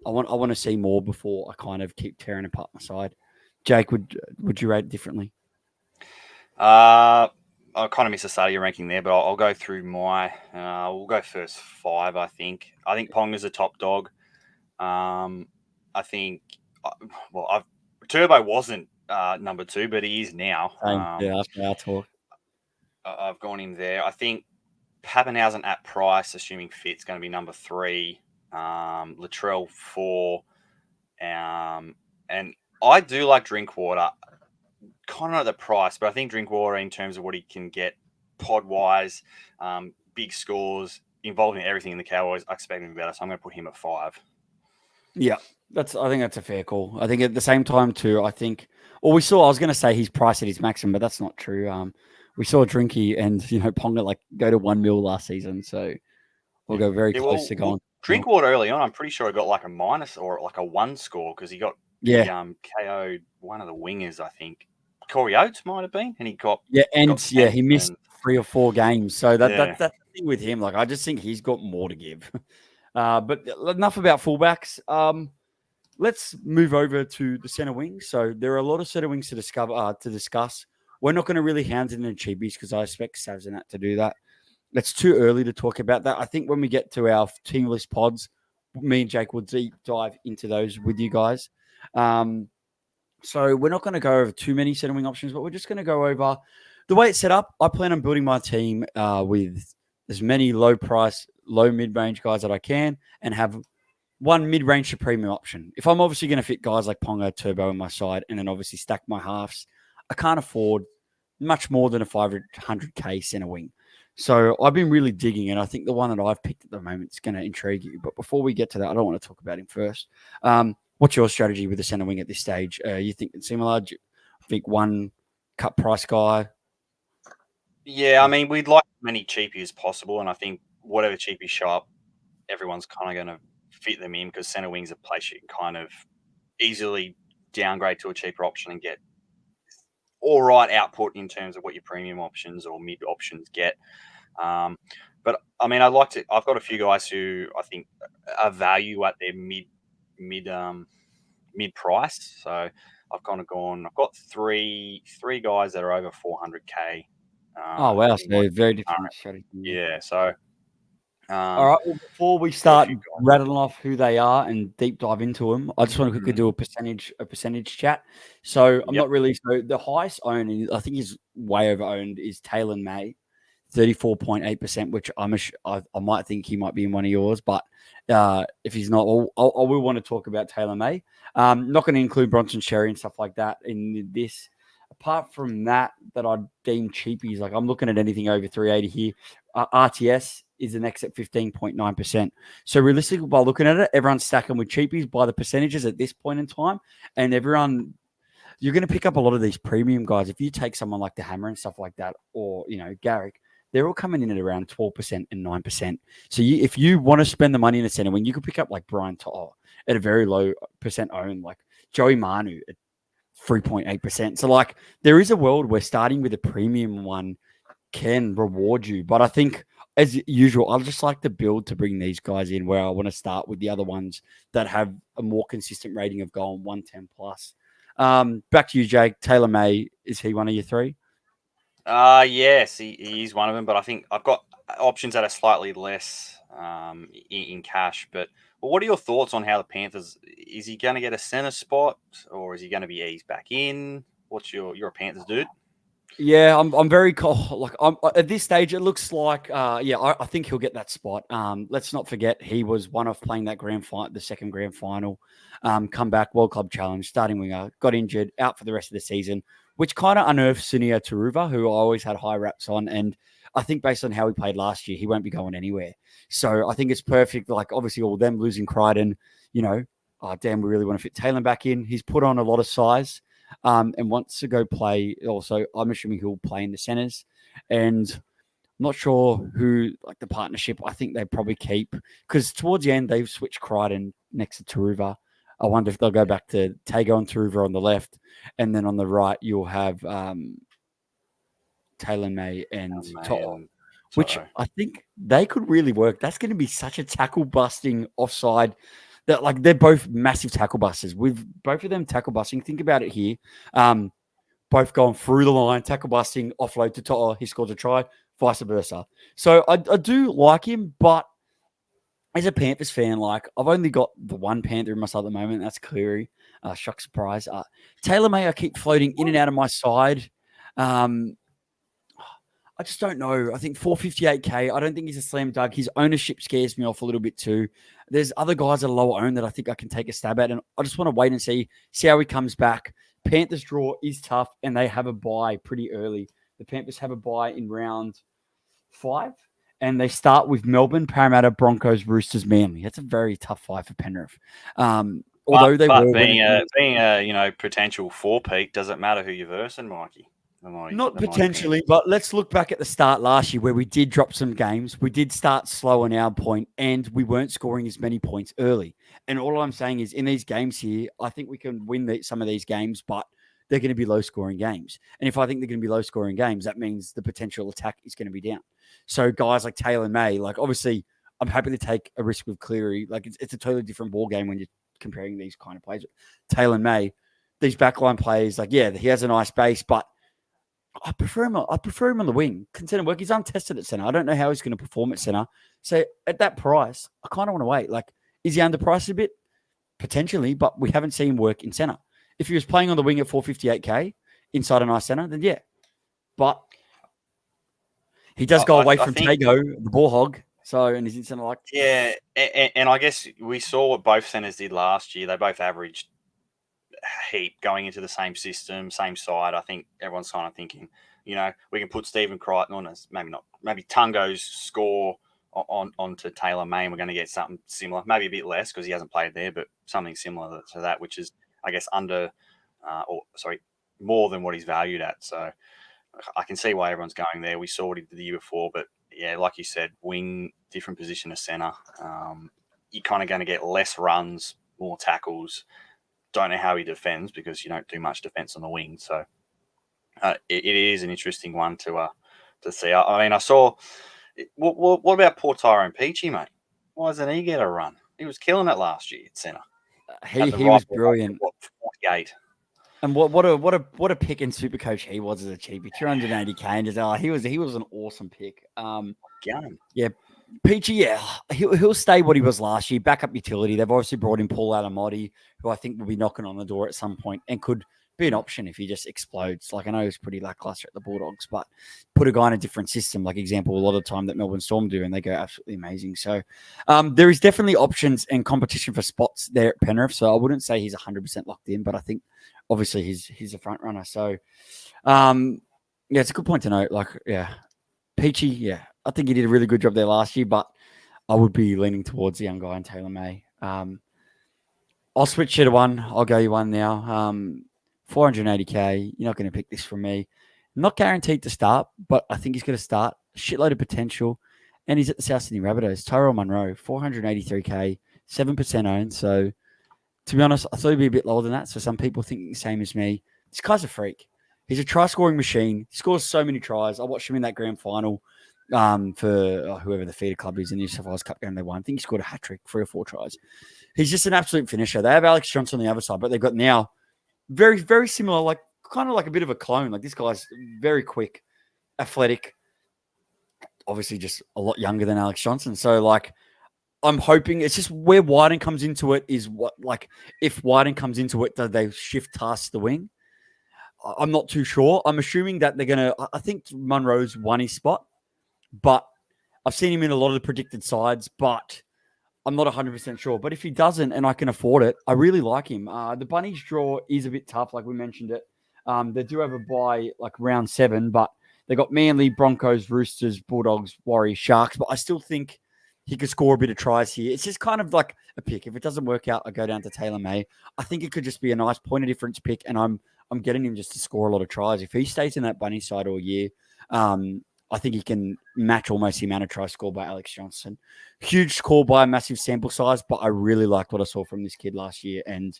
I want to see more before I kind of keep tearing apart my side. Jake, would you rate it differently? I kind of missed the start of your ranking there, but I'll go through my. We'll go first 5. I think Ponga's a top dog. I think, Turbo wasn't number 2, but he is now. After our talk. I've gone in there. I think Pappenhausen at price, assuming fit's going to be number 3. Latrell 4. And I do like Drinkwater. Kind of at the price, but I think Drinkwater in terms of what he can get pod-wise, big scores, involved in everything in the Cowboys, I expect him better, so I'm going to put him at 5. Yeah, I think that's a fair call. I think at the same time too, I was going to say he's priced at his maximum, but that's not true. We saw Drinky and Ponga go to 1 mil last season, so we'll go very close to going. Drinkwater early on, I'm pretty sure he got like a minus or like a 1 score because he got KO'd one of the wingers, I think. Corey Oates might have been, and he got he missed 3 or 4 games. So that's the thing with him. Like I just think he's got more to give. But enough about fullbacks. Let's move over to the center wing. So there are a lot of center wings to discuss. We're not going to really hound in the cheapies because I expect Savs and that to do that. It's too early to talk about that. I think when we get to our team list pods, me and Jake will deep dive into those with you guys. So we're not going to go over too many center wing options, but we're just going to go over the way it's set up. I plan on building my team with as many low price, low mid-range guys that I can and have one mid-range to premium option. If I'm obviously going to fit guys like Ponga, Turbo in my side and then obviously stack my halves, I can't afford much more than a 500k center wing. So I've been really digging, and I think the one that I've picked at the moment is going to intrigue you. But before we get to that, I don't want to talk about him first. What's your strategy with the center wing at this stage? You think it's similar? Do you think one cut price guy? Yeah, I mean, we'd like as many cheapies as possible, and I think whatever cheapies show up, everyone's kind of going to fit them in because center wing's a place you can kind of easily downgrade to a cheaper option and get all right output in terms of what your premium options or mid options get. But I mean, I've got a few guys who I think are value at their mid price. So I've got three guys that are over 400k. Oh wow, In my so very different current, strategy. yeah. So All right. Well, before we got a start few guys. rattling off who they are and deep dive into them, I just want to quickly do a percentage chat. So I'm Yep. not really so the highest owned, I think is way over owned, is Taylor May, 34.8%, which I might think he might be in one of yours, but if he's not, I will want to talk about Taylor May. Not going to include Bronson Sherry and stuff like that in this. Apart from that I deem cheapies, like I'm looking at anything over 380 here. RTS is the next at 15.9%. So realistically, by looking at it, everyone's stacking with cheapies by the percentages at this point in time, and you're going to pick up a lot of these premium guys. If you take someone like the Hammer and stuff like that, or Garrick, they're all coming in at around 12% and 9%. So if you want to spend the money in a center, when you could pick up like Brian To'o at a very low percent owned, like Joey Manu at 3.8%. So like there is a world where starting with a premium one can reward you. But I think, as usual, I just like to build to bring these guys in where I want to start with the other ones that have a more consistent rating of goal 110 plus. Back to you, Jake. Taylor May, is he one of your three? Yes, he is one of them, but I think I've got options that are slightly less in cash. But what are your thoughts on how the Panthers? Is he going to get a center spot, or is he going to be eased back in? What's you're a Panthers dude? Yeah, I'm very like I'm at this stage. It looks like I think he'll get that spot. Let's not forget he was one of playing that the second grand final, come back World Club Challenge, starting winger, got injured, out for the rest of the season, which kind of unearthed Sunia Taruva, who I always had high raps on, and I think based on how he played last year, he won't be going anywhere. So I think it's perfect. Like obviously all them losing Crichton, oh damn, we really want to fit Taylor back in. He's put on a lot of size. And wants to go play. Also, I'm assuming he'll play in the centers, and I'm not sure who like the partnership. I think they probably keep because towards the end they've switched Crichton next to Taruva. I wonder if they'll go back to Tago and Taruva on the left, and then on the right you'll have Taylor May and To'o, which I think they could really work. That's going to be such a tackle busting offside. That like they're both massive tackle busters. With both of them tackle busting, think about it here. Both going through the line, tackle busting, offload to To'o, he scores a try, vice versa. So I do like him, but as a Panthers fan, like I've only got the one Panther in my side at the moment. That's Cleary. Shock surprise. Taylor May, I keep floating in and out of my side. I just don't know. I think 458k. I don't think he's a slam dunk. His ownership scares me off a little bit too. There's other guys that are lower owned that I think I can take a stab at, and I just want to wait and see how he comes back. Panthers draw is tough, and they have a bye pretty early. The Panthers have a bye in round 5, and they start with Melbourne, Parramatta, Broncos, Roosters, Manly. That's a very tough 5 for Penrith. Although they were being a potential 4-peak, does it matter who you're versing, Mikey? Not potentially, but let's look back at the start last year where we did drop some games. We did start slow on our point, and we weren't scoring as many points early. And all I'm saying is in these games here, I think we can win some of these games, but they're going to be low-scoring games. And if I think they're going to be low-scoring games, that means the potential attack is going to be down. So guys like Taylor May, like obviously I'm happy to take a risk with Cleary. Like it's a totally different ball game when you're comparing these kind of players. Taylor May, these backline players, like, yeah, he has a nice base, but I prefer him on the wing. Consider work. He's untested at center. I don't know how he's going to perform at center. So at that price, I kind of want to wait. Like, is he underpriced a bit? Potentially, but we haven't seen him work in center. If he was playing on the wing at 458k inside a nice center, then yeah. But he does go away from Tago, the ball hog. So, and he's in center like. Yeah, and I guess we saw what both centers did last year. They both averaged heap going into the same system, same side. I think everyone's kind of thinking, we can put Stephen Crichton on as maybe Tungo's score onto Taylor May, and we're going to get something similar, maybe a bit less because he hasn't played there, but something similar to that, which is, I guess, more than what he's valued at. So I can see why everyone's going there. We saw what he did the year before, but yeah, like you said, wing, different position of center. You're kind of going to get less runs, more tackles. Don't know how he defends because you don't do much defense on the wing. So It is an interesting one to see. I mean, I saw. What about poor Tyrone Peachy, mate? Why doesn't he get a run? He was killing it last year at centre. He was brilliant. 48. And what a pick in SuperCoach he was as a cheapie, 280k, and just he was an awesome pick. Yeah, Peachy, yeah, he'll stay what he was last year. Backup utility. They've obviously brought in Paul Alamotti, who I think will be knocking on the door at some point and could be an option if he just explodes. Like I know he's pretty lackluster at the Bulldogs, but put a guy in a different system, like example, a lot of the time that Melbourne Storm do, and they go absolutely amazing. So there is definitely options and competition for spots there at Penrith. So I wouldn't say he's 100% locked in, but I think obviously he's a front runner. So yeah, it's a good point to note. Like Peachy, yeah, I think he did a really good job there last year, but I would be leaning towards the young guy in Taylor May. I'll switch you to one. I'll go you one now. 480k. You're not going to pick this from me. Not guaranteed to start, but I think he's going to start. Shitload of potential. And he's at the South Sydney Rabbitohs. Tyrell Munro, 483k, 7% owned. So, to be honest, I thought he'd be a bit lower than that. So, some people think the same as me. This guy's a freak. He's a try-scoring machine. He scores so many tries. I watched him in that grand final for whoever the feeder club is in the New South Wales Cup game they won. I think he scored a hat-trick, 3 or 4 tries. He's just an absolute finisher. They have Alex Johnson on the other side, but they've got now very, very similar, like kind of like a bit of a clone. Like this guy's very quick, athletic, obviously just a lot younger than Alex Johnson. So like I'm hoping it's just where Wyden comes into it is what, like if Wyden comes into it, do they shift tasks to the wing? I'm not too sure. I'm assuming that they're going to, I think Munro's won his spot, but I've seen him in a lot of the predicted sides, but I'm not 100% sure. But if he doesn't and I can afford it, I really like him. The Bunnies draw is a bit tough, like we mentioned it. They do have a bye like round 7, but they got Manly, Broncos, Roosters, Bulldogs, Warriors, Sharks. But I still think he could score a bit of tries here. It's just kind of like a pick. If it doesn't work out, I go down to Taylor May. I think it could just be a nice point of difference pick, and I'm getting him just to score a lot of tries. If he stays in that Bunny side all year, I think he can match almost the amount of tries scored by Alex Johnson. Huge score by a massive sample size, but I really liked what I saw from this kid last year. And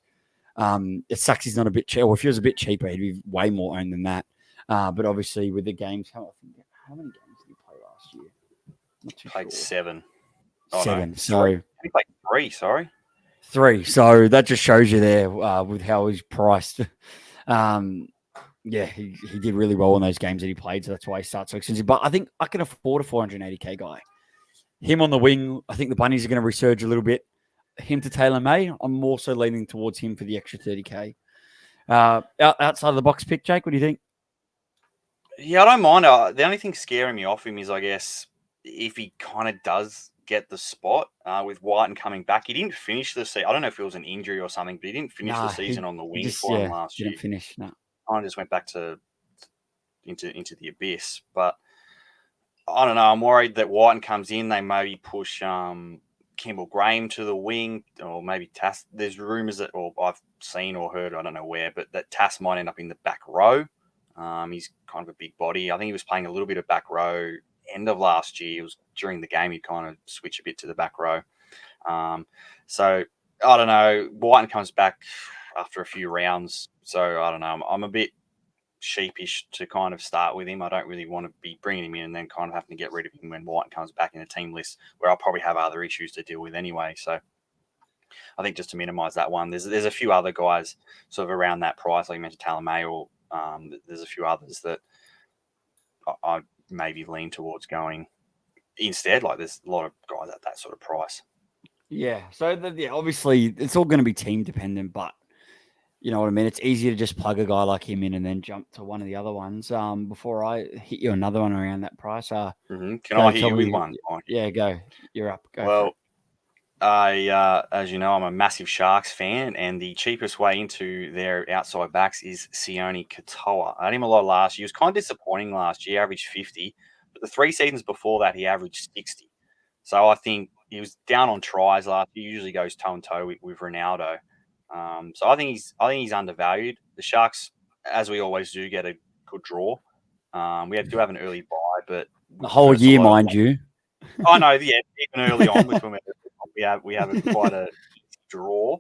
it sucks he's not a bit cheap. Or if he was a bit cheaper, he'd be way more owned than that. But obviously with the games, how many games did he play last year? Not too played sure. 7. 7. No. So he played 3, sorry. 3. So that just shows you there with how he's priced. Yeah, he did really well in those games that he played, so that's why he starts so expensive. But I think I can afford a 480k guy. Him on the wing, I think the Bunnies are going to resurge a little bit. Him to Taylor May, I'm also leaning towards him for the extra 30k. Outside of the box pick, Jake, what do you think? Yeah, I don't mind. The only thing scaring me off him is, I guess, if he kind of does get the spot with Whiten coming back. He didn't finish the season. I don't know if it was an injury or something, but he didn't finish the season on the wing for him last year. Didn't finish, no. I just went back into the abyss. But I don't know. I'm worried that Whiten comes in. They maybe push Campbell Graham to the wing, or maybe Tass. There's rumours that, or I've seen or heard, I don't know where, but that Tass might end up in the back row. He's kind of a big body. I think he was playing a little bit of back row end of last year. It was during the game he'd kind of switch a bit to the back row. So I don't know. Whiten comes back after a few rounds. So I don't know. I'm a bit sheepish to kind of start with him. I don't really want to be bringing him in and then kind of having to get rid of him when Whiten comes back in the team list, where I'll probably have other issues to deal with anyway. So I think just to minimise that one, there's a few other guys sort of around that price, like you mentioned, Taylor May, or there's a few others that I maybe lean towards going instead. Like there's a lot of guys at that sort of price. Yeah. So obviously it's all going to be team dependent, but you know what I mean? It's easier to just plug a guy like him in and then jump to one of the other ones. Before I hit you another one around that price. Can I hit you with one? Yeah, go. You're up. Go well, as you know, I'm a massive Sharks fan, and the cheapest way into their outside backs is Sione Katoa. I had him a lot last year. He was kind of disappointing last year, averaged 50, but the 3 seasons before that, he averaged 60. So I think he was down on tries last year. He usually goes toe and toe with Ronaldo. So I think he's undervalued. The Sharks, as we always do, get a good draw. We do have an early bye, but the whole year, mind you. Oh no, yeah, even early on, we have quite a draw.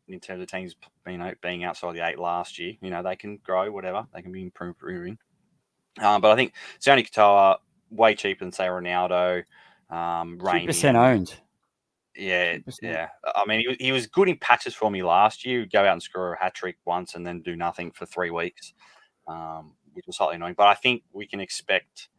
in terms of teams, being outside the 8 last year. They can grow, whatever. They can be improving. But I think Suaalii Katoa, way cheaper than, say, Ronaldo. 2% Ramian. owned. Yeah, 2%. yeah. I mean, he was good in patches for me last year. He'd go out and score a hat-trick once and then do nothing for 3 weeks, which was slightly annoying. But I think we can expect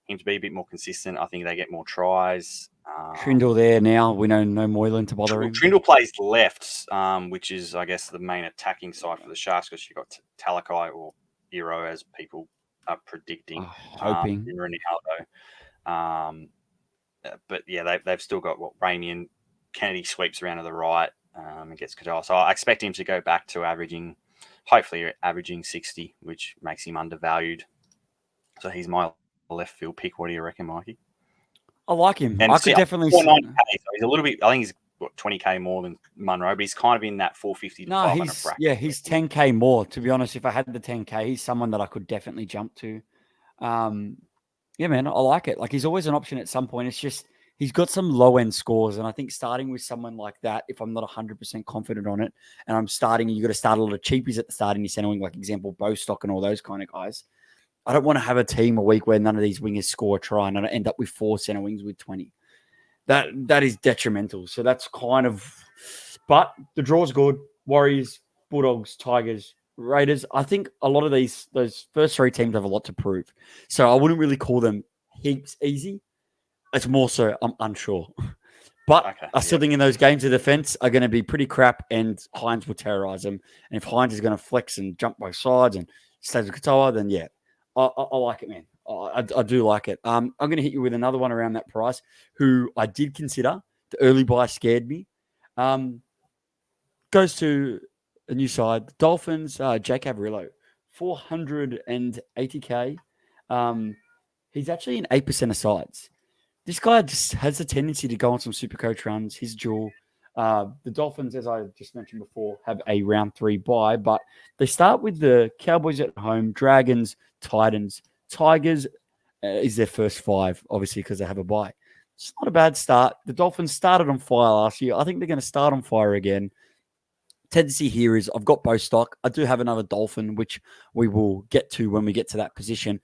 him to be a bit more consistent. I think they get more tries. Trindle there now. We know no Moylan to bother him. Trindle plays left, which is, I guess, the main attacking side for the Sharks, because you've got Talakai or Hero, as people are predicting, hoping. in Ronaldo. But yeah, they've still got Ramian. Kennedy sweeps around to the right and gets Katoa. So I expect him to go back to hopefully averaging 60, which makes him undervalued. So he's my left field pick. What do you reckon, Mikey? I like him. And I could definitely see. 490K, so he's a little bit. I think he's 20K more than Munro, but he's kind of in that 450 to 500 bracket. Yeah, he's 10K more. To be honest, if I had the 10K, he's someone that I could definitely jump to. Yeah, man, I like it. Like, he's always an option at some point. It's just he's got some low end scores, and I think starting with someone like that, if I'm not 100% confident on it, and I'm starting, you got to start a lot of cheapies at the start in your center wing, like example Bostock and all those kind of guys. I don't want to have a team a week where none of these wingers score a try and I end up with 4 center wings with 20. That is detrimental. So that's kind of, but the draw's good. Warriors, Bulldogs, Tigers, Raiders. I think a lot of those first 3 teams have a lot to prove. So I wouldn't really call them heaps easy. It's more so I'm unsure. But I still think in those games of defense are going to be pretty crap, and Hines will terrorize them. And if Hines is going to flex and jump both sides and stays with Katoa, then yeah, I like it, man. I do like it. I'm going to hit you with another one around that price, who I did consider. The early buy scared me. Goes to a new side. The Dolphins, Jake Averillo, 480K. He's actually in 8% of sides. This guy just has a tendency to go on some SuperCoach runs. He's dual. The Dolphins, as I just mentioned before, have a round 3 bye, but they start with the Cowboys at home, Dragons, Titans, Tigers is their first 5, obviously, because they have a bye. It's not a bad start. The Dolphins started on fire last year. I think they're going to start on fire again. Tendency here is I've got Bostock. I do have another Dolphin, which we will get to when we get to that position.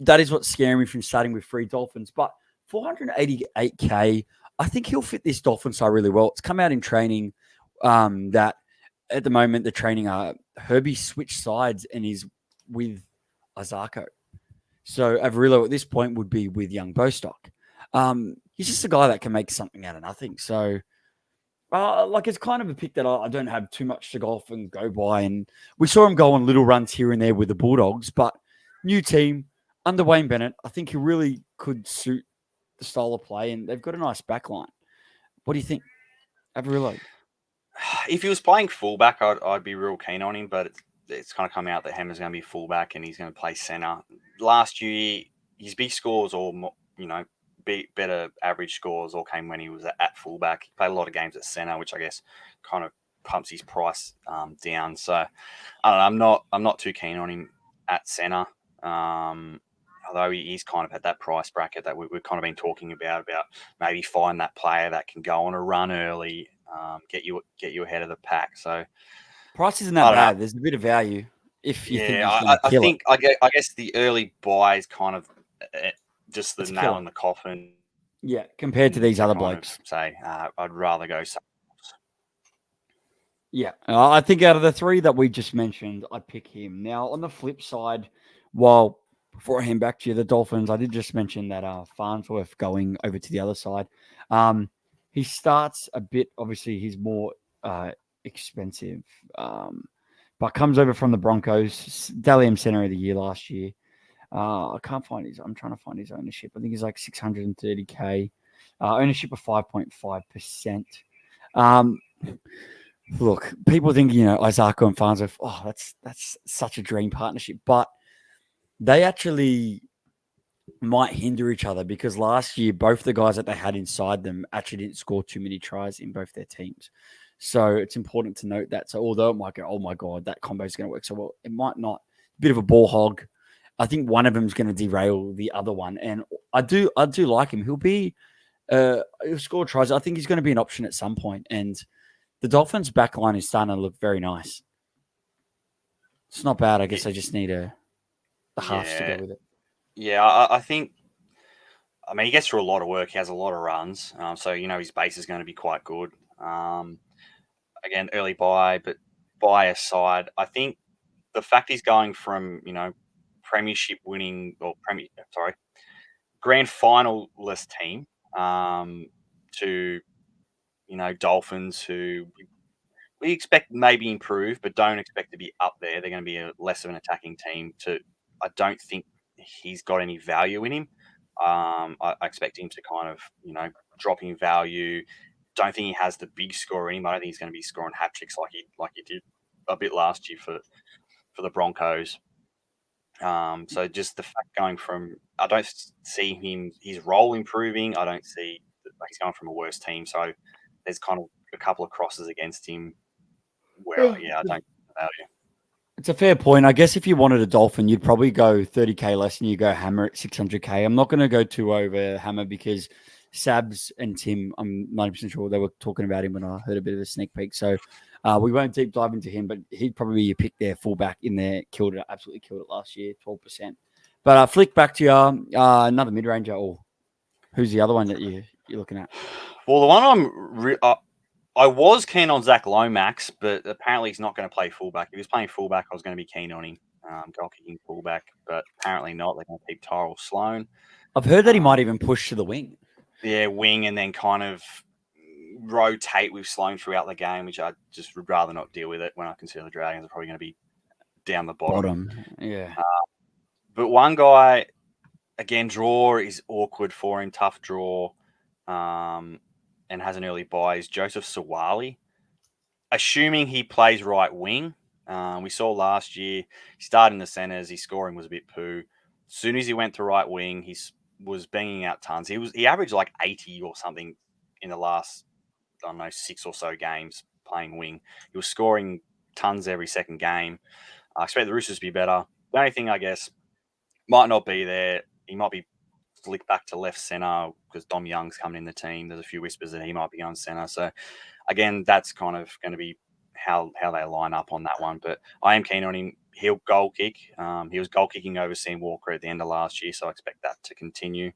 That is what's scaring me from starting with 3 Dolphins. But 488K, I think he'll fit this Dolphin side really well. It's come out in training that at the moment the training Herbie switched sides and is with Azarko. So Averillo at this point would be with young Bostock. He's just a guy that can make something out of nothing. So it's kind of a pick that I don't have too much to go off and go by. And we saw him go on little runs here and there with the Bulldogs, but new team under Wayne Bennett, I think he really could suit the style of play, and they've got a nice back line. What do you think, Averillo? If he was playing fullback, I'd be real keen on him, but it's kind of come out that Hammer's going to be fullback and he's going to play center. Last year, his big scores or, better average scores all came when he was at fullback. He played a lot of games at center, which I guess kind of pumps his price down. So I don't know. I'm not too keen on him at center. Although he's kind of at that price bracket that we've kind of been talking about maybe find that player that can go on a run early, get you ahead of the pack. So price isn't that bad. There's a bit of value if you think he's going to kill it. I guess the early buy is kind of just the nail in the coffin. Yeah, compared to these other blokes. I'd rather go something else. Yeah, I think out of the 3 that we just mentioned, I'd pick him. Now, on the flip side, before I hand back to you, the Dolphins, I did just mention that Farnsworth going over to the other side. He starts a bit, obviously, he's more expensive, but comes over from the Broncos, Dally M Center of the Year last year. I'm trying to find his ownership. I think he's like 630K. Ownership of 5.5%. Look, people think, Isako and Farnsworth, that's such a dream partnership, but they actually might hinder each other because last year, both the guys that they had inside them actually didn't score too many tries in both their teams. So it's important to note that. So although it might go, oh my God, that combo is going to work so well, it might not. A bit of a ball hog. I think one of them is going to derail the other one. And I do like him. He'll score tries. I think he's going to be an option at some point. And The Dolphins' back line is starting to look very nice. It's not bad. I guess I just need the halves to go with it. Yeah, I think. I mean, he gets through a lot of work. He has a lot of runs, so his base is going to be quite good. Again, early buy, but buy aside, I think the fact he's going from premiership winning or grand finalist team to Dolphins who we expect maybe improve, but don't expect to be up there. They're going to be less of an attacking team. I don't think he's got any value in him. I expect him to kind of drop in value. Don't think he has the big score in him. I don't think he's going to be scoring hat tricks like he did a bit last year for the Broncos. So just the fact going from, I don't see his role improving. I don't see he's going from a worse team. So there's kind of a couple of crosses against him where I don't value. It's a fair point. I guess if you wanted a Dolphin, you'd probably go 30K less and you go Hammer at 600K. I'm not going to go too over Hammer because Sabs and Tim, I'm 90% sure they were talking about him when I heard a bit of a sneak peek. So we won't deep dive into him, but he'd probably be a pick there, fullback in there. Absolutely killed it last year, 12%. But flick back to another mid-ranger. Or who's the other one that you're looking at? Well, the one I was keen on Zach Lomax, but apparently he's not going to play fullback. If he was playing fullback, I was going to be keen on him, goal kicking fullback, but apparently not. They're going to keep Tyrell Sloan. I've heard that he might even push to the wing. Yeah, wing, and then kind of rotate with Sloan throughout the game, which I just would rather not deal with it when I consider the Dragons are probably going to be down the bottom. Yeah. But one guy, again, draw is awkward for him, tough draw, and has an early buy is Joseph Suaalii. Assuming he plays right wing, we saw last year he started in the centres. His scoring was a bit poo. As soon as he went to right wing, he was banging out tons. He averaged like 80 or something in the last 6 or so games playing wing. He was scoring tons every second game. I expect the Roosters to be better. The only thing I guess might not be there. He might be flicked back to left centre because Dom Young's coming in the team. There's a few whispers that he might be on centre. So again, that's kind of going to be how they line up on that one. But I am keen on him. He'll goal kick. He was goal kicking over Sam Walker at the end of last year, so I expect that to continue.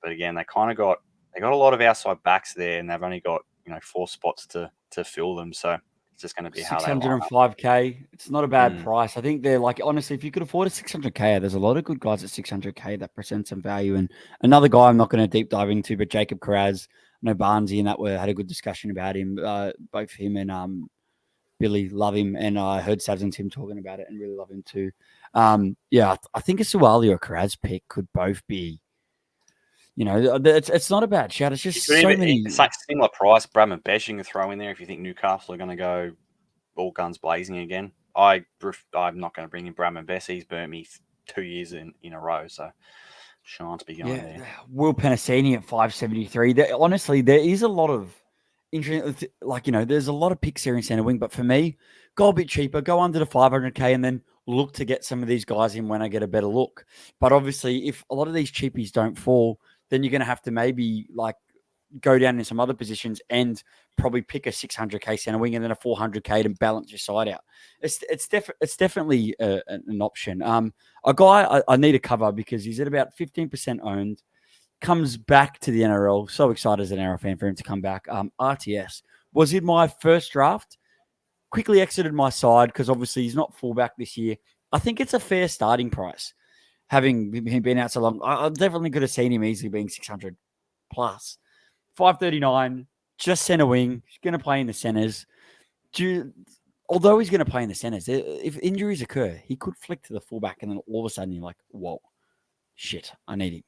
But again, they got a lot of outside backs there, and they've only got 4 spots to fill them. So it's just going to be how they line up. 605K. It's not a bad price. I think they're like, honestly, if you could afford a 600K, there's a lot of good guys at 600K that present some value. And another guy I'm not going to deep dive into, but Jacob Carraz. I know Barnesy and that had a good discussion about him. Both him and Billy love him, and I heard Savs and Tim talking about it and really love him too. I think a Suaalii or Carraz pick could both be. It's not a bad shout. It's just so many. It's like similar price. Bradman Besh you can throw in there if you think Newcastle are going to go all guns blazing again. I'm not going to bring in Bradman Besh. He's burnt me 2 years in a row, so shan't be going there. Will Penasini at 573. Honestly, there is a lot of interesting. There's a lot of picks here in centre wing, but for me, go a bit cheaper, go under the 500K, and then look to get some of these guys in when I get a better look. But obviously, if a lot of these cheapies don't fall, then you're going to have to maybe go down in some other positions and probably pick a 600K centre wing and then a 400K to balance your side out. It's definitely an option. A guy I need to cover because he's at about 15% owned, comes back to the NRL. So excited as an NRL fan for him to come back. RTS was in my first draft. Quickly exited my side because obviously he's not fullback this year. I think it's a fair starting price. Having him been out so long, I definitely could have seen him easily being 600 plus. 539, just centre wing. He's going to play in the centres. Although he's going to play in the centres, if injuries occur, he could flick to the fullback and then all of a sudden you're like, whoa, shit, I need him.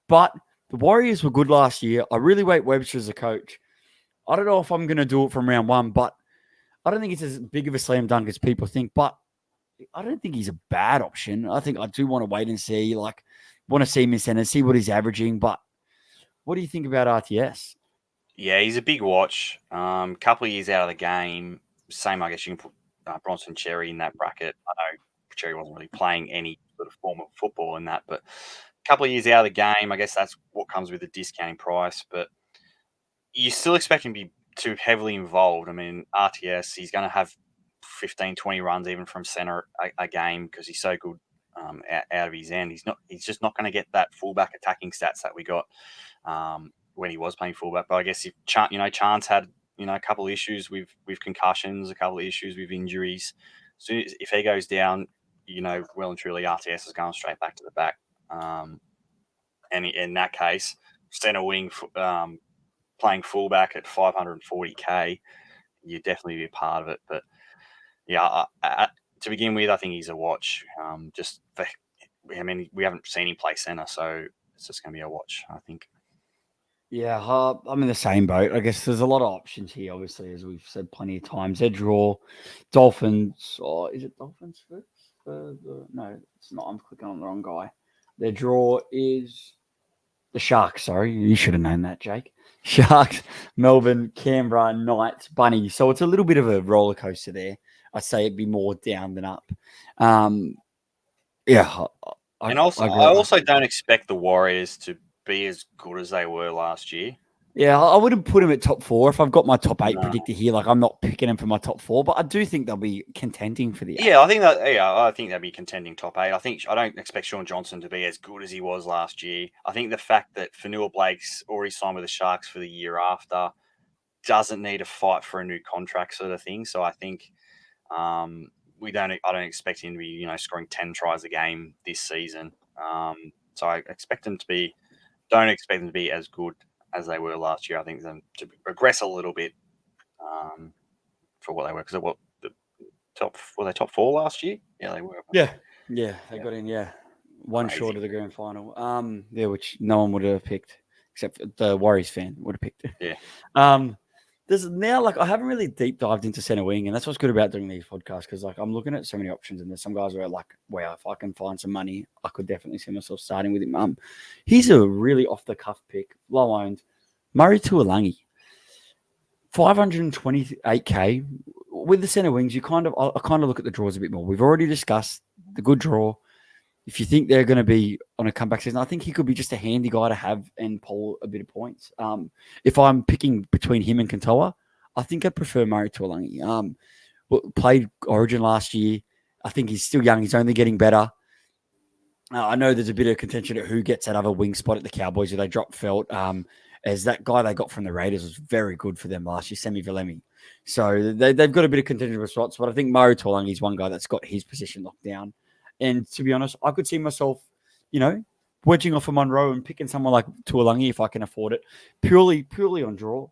But the Warriors were good last year. I really rate Webster as a coach. I don't know if I'm going to do it from round 1, but I don't think it's as big of a slam dunk as people think. But I don't think he's a bad option. I think I do want to wait and see, want to see him in centre, see what he's averaging. But what do you think about RTS? Yeah, he's a big watch. Couple of years out of the game. Same, I guess you can put Bronson Cherry in that bracket. I know Cherry wasn't really playing any sort of form of football in that, but a couple of years out of the game, I guess that's what comes with the discounting price. But you still expect him too heavily involved. I mean, RTS, he's going to have 15, 20 runs even from centre a game because he's so good out of his end. He's just not going to get that fullback attacking stats that we got when he was playing fullback. But I guess if Chance had a couple of issues with concussions, a couple of issues with injuries. So if he goes down, well and truly RTS is going straight back to the back. And in that case, centre wing playing fullback at 540k, you'd definitely be a part of it. But yeah, to begin with, I think he's a watch. We haven't seen him play centre, so it's just going to be a watch, I think. Yeah, I'm in the same boat. I guess there's a lot of options here, obviously, as we've said plenty of times. Their draw, Dolphins, or is it Dolphins first? No, it's not. I'm clicking on the wrong guy. Their draw is the Sharks. Sorry, you should have known that, Jake. Sharks, Melbourne, Canberra, Knights, Bunny. So it's a little bit of a roller coaster there. I say it'd be more down than up. Yeah. I also don't expect the Warriors to be as good as they were last year. Yeah, I wouldn't put them at top 4 if I've got my top 8 predicted here. Like, I'm not picking them for my top 4, but I do think they'll be contending for the 8. Yeah, I think they'll be contending top 8. I don't expect Sean Johnson to be as good as he was last year. I think the fact that Fanua Blake's already signed with the Sharks for the year after doesn't need to fight for a new contract, sort of thing. So I think I don't expect him to be scoring 10 tries a game this season. So I expect him to be. Don't expect them to be as good as they were last year. I think them to regress a little bit for what they were. Because were they top 4 last year? Yeah, they were. Yeah, they got in. Yeah, one Crazy. short of the grand final. Which no one would have picked except the Warriors fan would have picked it. Yeah. There's now I haven't really deep dived into centre wing, and that's what's good about doing these podcasts because I'm looking at so many options, and there's some guys who are like, wow, if I can find some money, I could definitely see myself starting with him. He's a really off the cuff pick, low owned, Murray Tuilagi, 528k with the centre wings. I kind of look at the draws a bit more. We've already discussed the good draw. If you think they're going to be on a comeback season, I think he could be just a handy guy to have and pull a bit of points. If I'm picking between him and Kantoa, I think I'd prefer Murray Tuilagi. Played Origin last year. I think he's still young. He's only getting better. I know there's a bit of contention at who gets that other wing spot at the Cowboys. If they drop Felt, as that guy they got from the Raiders was very good for them last year, Semi Valemi. So they've got a bit of contention for spots, but I think Murray Tuilagi is one guy that's got his position locked down. And to be honest, I could see myself, wedging off a Monroe and picking someone like Tuilagi if I can afford it, purely on draw.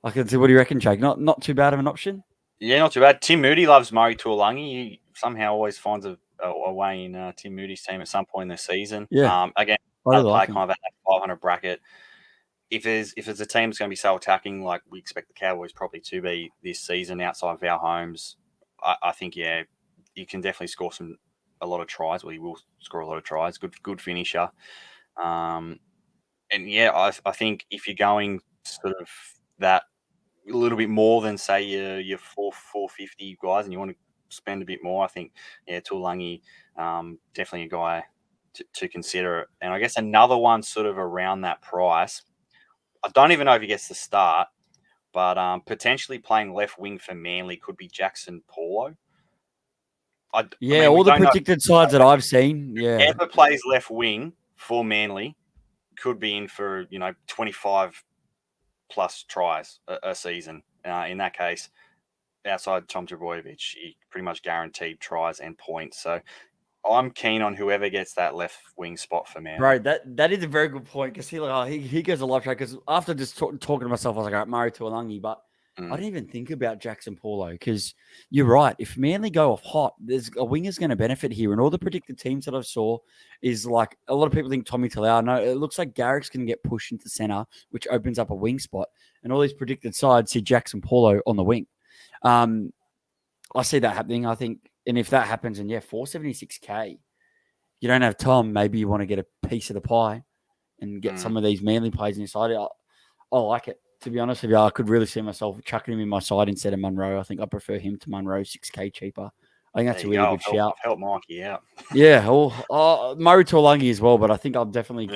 I can see. What do you reckon, Jake? Not too bad of an option. Yeah, not too bad. Tim Moody loves Murray Tuilagi. He somehow always finds a way in Tim Moody's team at some point in the season. Yeah. Again, I play kind of at that 500 bracket. If there's a team that's going to be so attacking, like we expect the Cowboys probably to be this season outside of our homes, I think you can definitely score a lot of tries. Well, he will score a lot of tries. Good finisher. I think if you're going sort of that a little bit more than say your 450 guys, and you want to spend a bit more, I think Tuilagi definitely a guy to consider. And I guess another one sort of around that price. I don't even know if he gets the start, but potentially playing left wing for Manly could be Jackson Paulo. All the predicted sides that I've seen, whoever plays left wing for Manly could be in for 25 plus tries a season. In that case, outside Tom Trbojevic, he pretty much guaranteed tries and points. So I'm keen on whoever gets that left wing spot for Manly. Bro, that is a very good point because he goes a live track. Because after just talking to myself, I was like, all right, Murray Tuilagi, but I didn't even think about Jackson Paulo because you're right. If Manly go off hot, there's a winger's going to benefit here. And all the predicted teams that I saw is like a lot of people think Tommy Talau. No, it looks like Garrick's going to get pushed into center, which opens up a wing spot. And all these predicted sides see Jackson Paulo on the wing. I see that happening, I think. And if that happens, and 476k, you don't have Tom, maybe you want to get a piece of the pie and get some of these Manly plays inside it. I like it. To be honest with you, I could really see myself chucking him in my side instead of Monroe. I think I prefer him to Monroe, 6k cheaper. I think that's a really good shout. Help Mikey out. Murray Tuilagi as well, but I think I'll definitely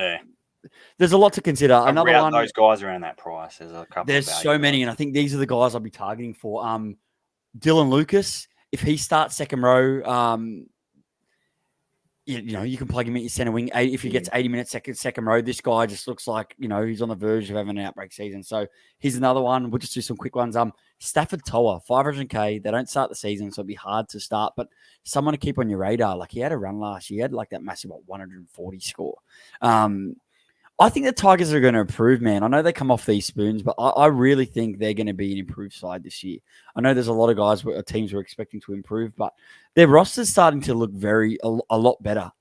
there's a lot to consider. Another one, those guys around that price. There's a couple. There's so many, and I think these are the guys I'll be targeting for. Dylan Lucas, if he starts second row, you can plug him in your center wing. If he gets 80 minutes second row, this guy just looks like, he's on the verge of having an outbreak season. So here's another one. We'll just do some quick ones. Stafford Toa, 500K. They don't start the season, so it'd be hard to start, but someone to keep on your radar. Like, he had a run last year. He had like that massive 140 score. I think the Tigers are going to improve, man. I know they come off these spoons, but I really think they're going to be an improved side this year. I know there's a lot of guys, teams were expecting to improve, but their roster's starting to look a lot better.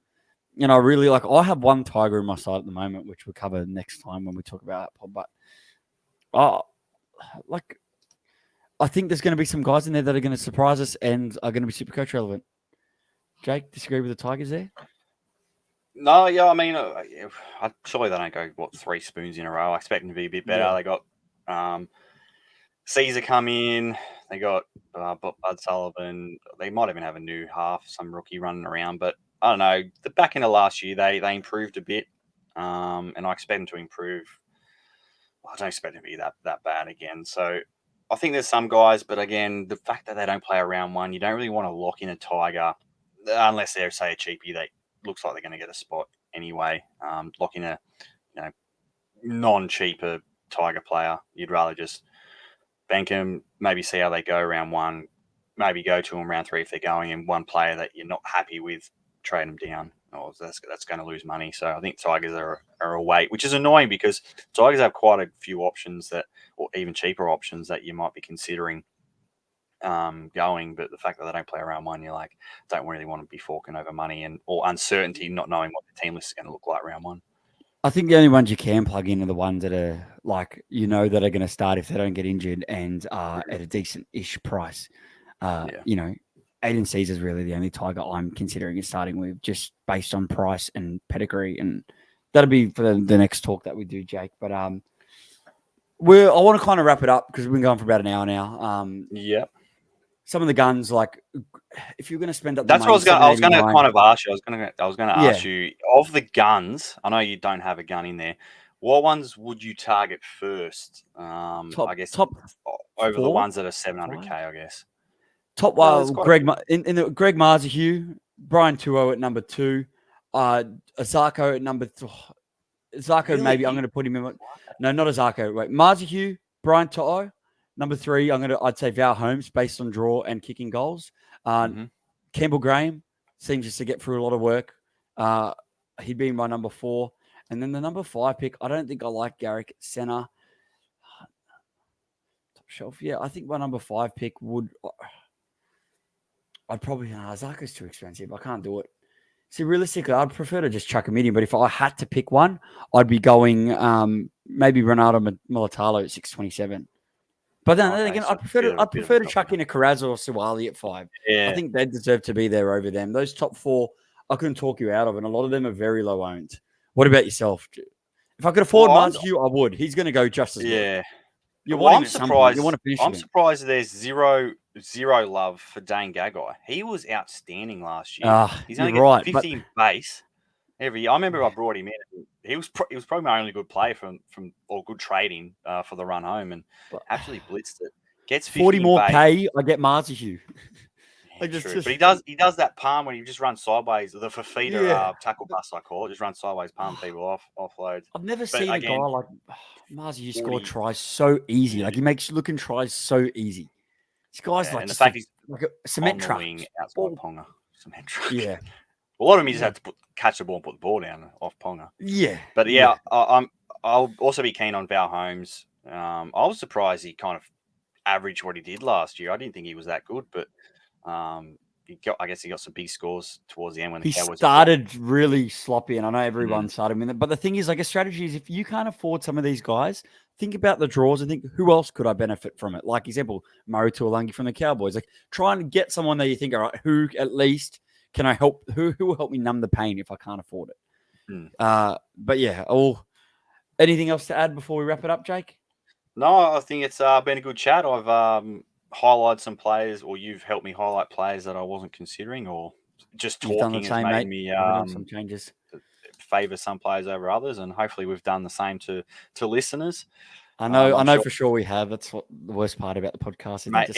And I really I have one Tiger in my side at the moment, which we'll cover next time when we talk about that pod. But I think there's going to be some guys in there that are going to surprise us and are going to be SuperCoach relevant. Jake, disagree with the Tigers there? No, yeah, I mean, surely they don't go 3 spoons in a row. I expect them to be a bit better. Yeah. They got Caesar come in. They got Bud Sullivan. They might even have a new half, some rookie running around. But I don't know. The back end of last year, they improved a bit, and I expect them to improve. I don't expect them to be that bad again. So I think there's some guys, but again, the fact that they don't play a round one, you don't really want to lock in a Tiger unless they're, say, a cheapie that looks like they're going to get a spot anyway. Lock in a non-cheaper Tiger player. You'd rather just bank them, maybe see how they go round one, maybe go to them round 3 if they're going, and one player that you're not happy with, trade them down. Or that's going to lose money. So I think Tigers are a wait, which is annoying because Tigers have quite a few options or even cheaper options that you might be considering going, but the fact that they don't play around one, you're like, don't really want to be forking over money or uncertainty, not knowing what the team list is going to look like round one. I think the only ones you can plug in are the ones that are that are going to start if they don't get injured and are at a decent-ish price. Aiden Caesar is really the only Tiger I'm considering starting with, just based on price and pedigree, and that'll be for the next talk that we do, Jake. But I want to kind of wrap it up because we've been going for about an hour now. Yep. Some of the guns, if you're going to spend up, that's what I was going to kind of ask you. I was going to ask you, of the guns. I know you don't have a gun in there. What ones would you target first? I guess top over 4? The ones that are 700K. I guess top. Greg Marzahue, Brian Tuo at number 2, Azarko at number 3. Zarko, really? Maybe I'm going to put him in. No, not Azarko. Wait, Marzahue, Brian Tuo. Number 3, I'd say Val Holmes based on draw and kicking goals. Campbell Graham seems just to get through a lot of work. He'd be my number 4. And then the number 5 pick, I don't think I like Garrick Senna. Top shelf. Yeah, I think my number 5 pick I'd probably, Zarko's too expensive. I can't do it. See, realistically, I'd prefer to just chuck him in, but if I had to pick one, I'd be going maybe Ronaldo Militalo at 627. But then again, I'd prefer to chuck in a Carrazzo or Suaalii at 5. Yeah. I think they deserve to be there over them. Those top 4, I couldn't talk you out of, and a lot of them are very low owned. What about yourself? If I could afford Marzahue, I would. He's going to go just as good. I'm surprised. I'm surprised there's zero love for Dane Gagai. He was outstanding last year. He's only got 50 in base. I remember I brought him in. He was probably my only good play from or good trading for the run home, and absolutely blitzed it. Gets 40 more pay. I get Marzahue. But he does that palm when he just runs sideways. The Fafita tackle bust, I call it. Just runs sideways, palm people offloads. I've never seen a guy like Marzahue score tries so easy. Like, he makes looking tries so easy. This guy's the fact he's like a cement truck outside Ponga. Cement truck. Yeah. A lot of them, you just have to catch the ball and put the ball down off Ponga. Yeah. But I'll also be keen on Val Holmes. I was surprised he kind of averaged what he did last year. I didn't think he was that good, but I guess he got some big scores towards the end when the Cowboys started really sloppy, and I know everyone started with it. But the thing is, a strategy is, if you can't afford some of these guys, think about the draws and think, who else could I benefit from it? Like, example, Murray Tuolangi from the Cowboys. Like, try and get someone that you think, all right, who at least can I help? Who will help me numb the pain if I can't afford it? But yeah, anything else to add before we wrap it up, Jake? No, I think it's been a good chat. I've highlighted some players, or you've helped me highlight players that I wasn't considering, or just talking has made me some changes. favour some players over others, and hopefully we've done the same to listeners. I know sure, for sure we have. That's what the worst part about the podcast. Mate,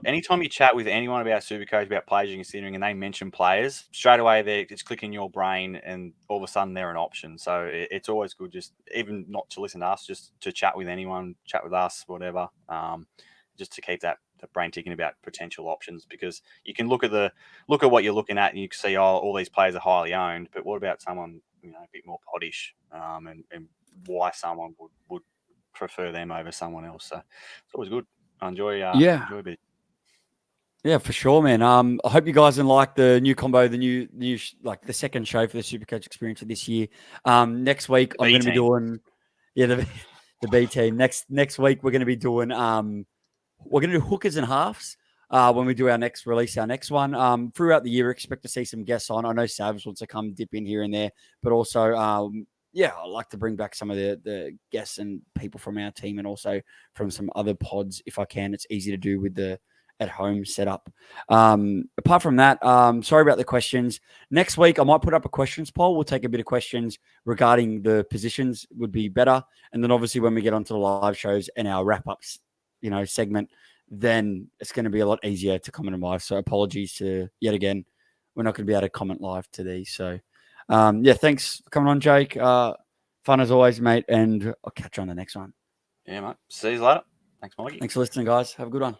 anytime you chat with anyone about SuperCoach, about players you're considering, and they mention players, straight away it's clicking your brain, and all of a sudden they're an option. So it's always good, just even not to listen to us, just to chat with anyone, chat with us, whatever, just to keep that brain ticking about potential options, because you can look at what you're looking at and you can see, all these players are highly owned, but what about someone a bit more poddish, and why someone would prefer them over someone else. So it's always good. I enjoy a bit. Yeah, for sure, man. I hope you guys like the new combo, the new like the second show for the SuperCoach experience of this year. Next week I'm going to be doing the B team. Next week we're going to be doing we're going to do hookers and halves when we do our next one. Throughout the year, expect to see some guests on. I know Savs wants to come dip in here and there, but also I like to bring back some of the guests and people from our team, and also from some other pods if I can. It's easy to do with the at-home setup. Apart from that, sorry about the questions. Next week, I might put up a questions poll. We'll take a bit of questions regarding the positions would be better. And then obviously when we get onto the live shows and our wrap-ups, segment, then it's going to be a lot easier to comment live. So apologies to yet again, we're not going to be able to comment live to these. So thanks for coming on, Jake. Fun as always, mate. And I'll catch you on the next one. Yeah, mate. See you later. Thanks, Mikey. Thanks for listening, guys. Have a good one.